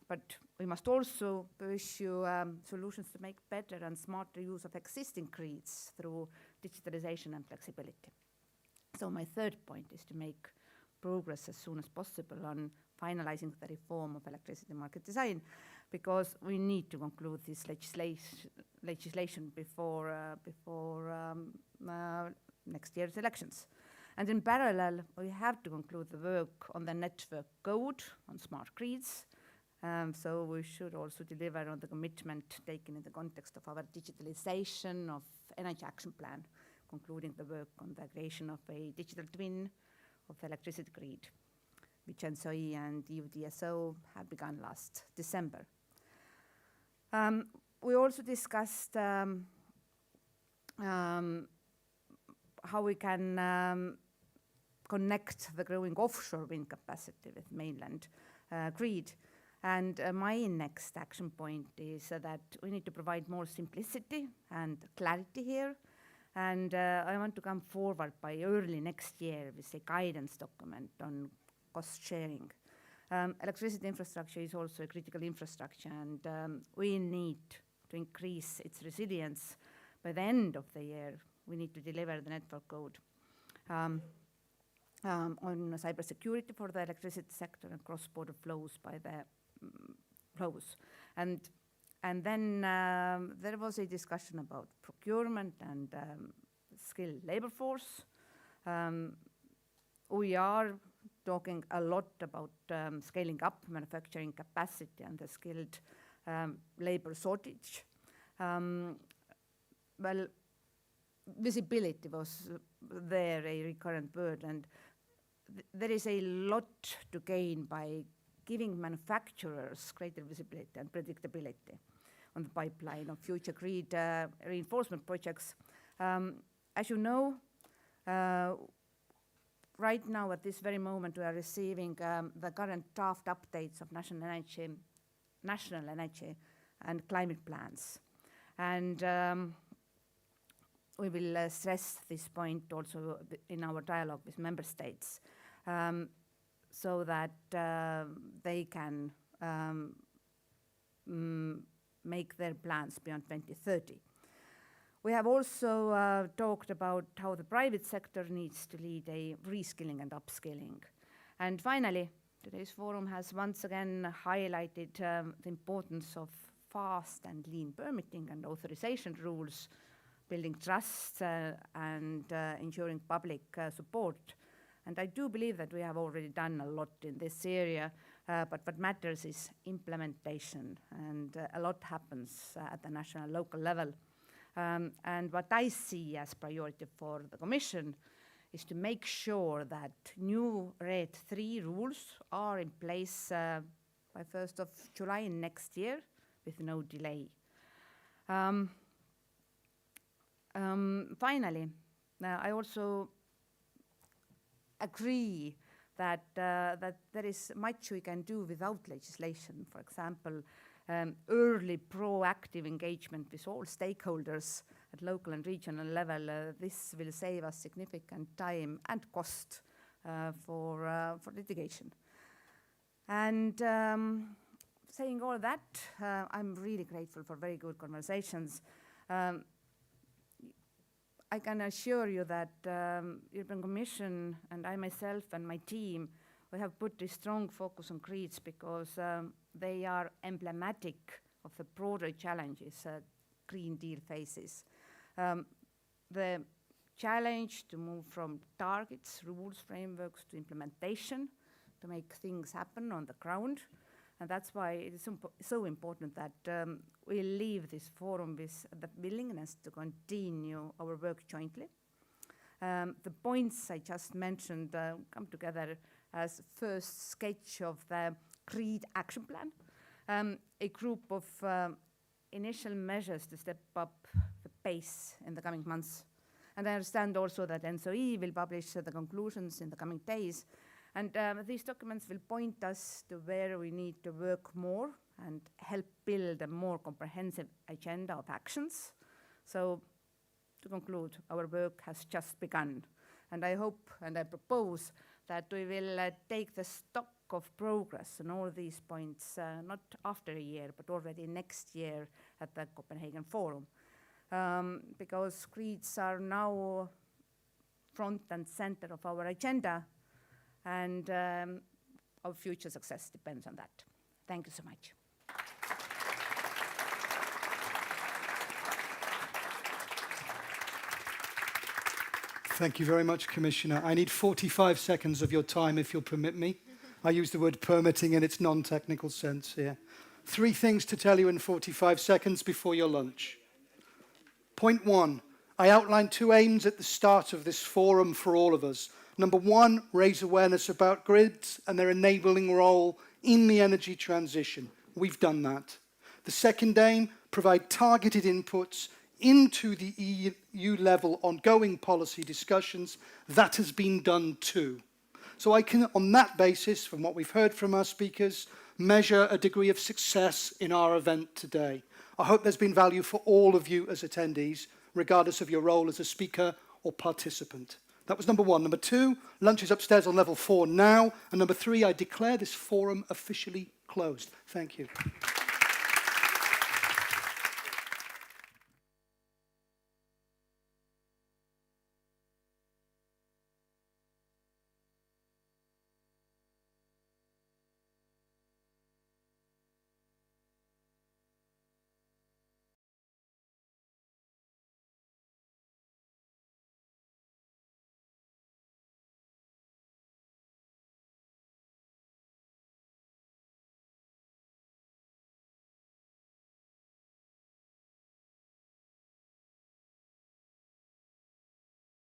But we must also pursue solutions to make better and smarter use of existing grids through digitalization and flexibility. So my third point is to make progress as soon as possible on finalizing the reform of electricity market design, because we need to conclude this legislation before next year's elections. And in parallel, we have to conclude the work on the network code on smart grids. So we should also deliver on the commitment taken in the context of our digitalization of energy action plan, concluding the work on the creation of a digital twin of the electricity grid, which ENTSO-E and EUDSO have begun last December. We also discussed how we can connect the growing offshore wind capacity with mainland grid. And my next action point is that we need to provide more simplicity and clarity here. And I want to come forward by early next year with a guidance document on cost sharing. Electricity infrastructure is also a critical infrastructure, and we need to increase its resilience. By the end of the year, we need to deliver the network code on cybersecurity for the electricity sector and cross-border flows by the flows. And then there was a discussion about procurement and skilled labor force. We are talking a lot about scaling up manufacturing capacity and the skilled labor shortage. Well, visibility was there a recurrent word, and there is a lot to gain by giving manufacturers greater visibility and predictability on the pipeline of future grid reinforcement projects. As you know, right now at this very moment, we are receiving the current draft updates of national energy and climate plans. And we will stress this point also in our dialogue with member states, so that they can make their plans beyond 2030. We have also talked about how the private sector needs to lead a reskilling and upskilling. And finally, today's forum has once again highlighted the importance of fast and lean permitting and authorization rules, building trust and ensuring public support. And I do believe that we have already done a lot in this area, but what matters is implementation, and a lot happens at the national, local level. And what I see as priority for the Commission is to make sure that new RED III rules are in place by 1st of July next year with no delay. Finally, I also agree that there is much we can do without legislation. For example, early proactive engagement with all stakeholders at local and regional level. This will save us significant time and cost for litigation. And saying all that, I'm really grateful for very good conversations. I can assure you that European Commission and I myself and my team, we have put a strong focus on grids because they are emblematic of the broader challenges Green Deal faces. The challenge to move from targets, rules, frameworks to implementation, to make things happen on the ground. And that's why it is so important that we leave this forum with the willingness to continue our work jointly. The points I just mentioned come together as first sketch of the GREED action plan, a group of initial measures to step up the pace in the coming months. And I understand also that ENTSO-E will publish the conclusions in the coming days. And these documents will point us to where we need to work more and help build a more comprehensive agenda of actions. So to conclude, our work has just begun. And I hope and I propose that we will take the stock of progress on all these points, not after a year, but already next year at the Copenhagen Forum. Because grids are now front and center of our agenda, and our future success depends on that. Thank you so much. Thank you very much, Commissioner. I need 45 seconds of your time, if you'll permit me. I use the word permitting in its non-technical sense here. 3 things to tell you in 45 seconds before your lunch. Point 1, I outlined 2 aims at the start of this forum for all of us. Number 1, raise awareness about grids and their enabling role in the energy transition. We've done that. The second aim, provide targeted inputs into the EU-level ongoing policy discussions. That has been done too. So I can, on that basis, from what we've heard from our speakers, measure a degree of success in our event today. I hope there's been value for all of you as attendees, regardless of your role as a speaker or participant. That was number 1. Number 2, lunch is upstairs on level 4 now. And number 3, I declare this forum officially closed. Thank you.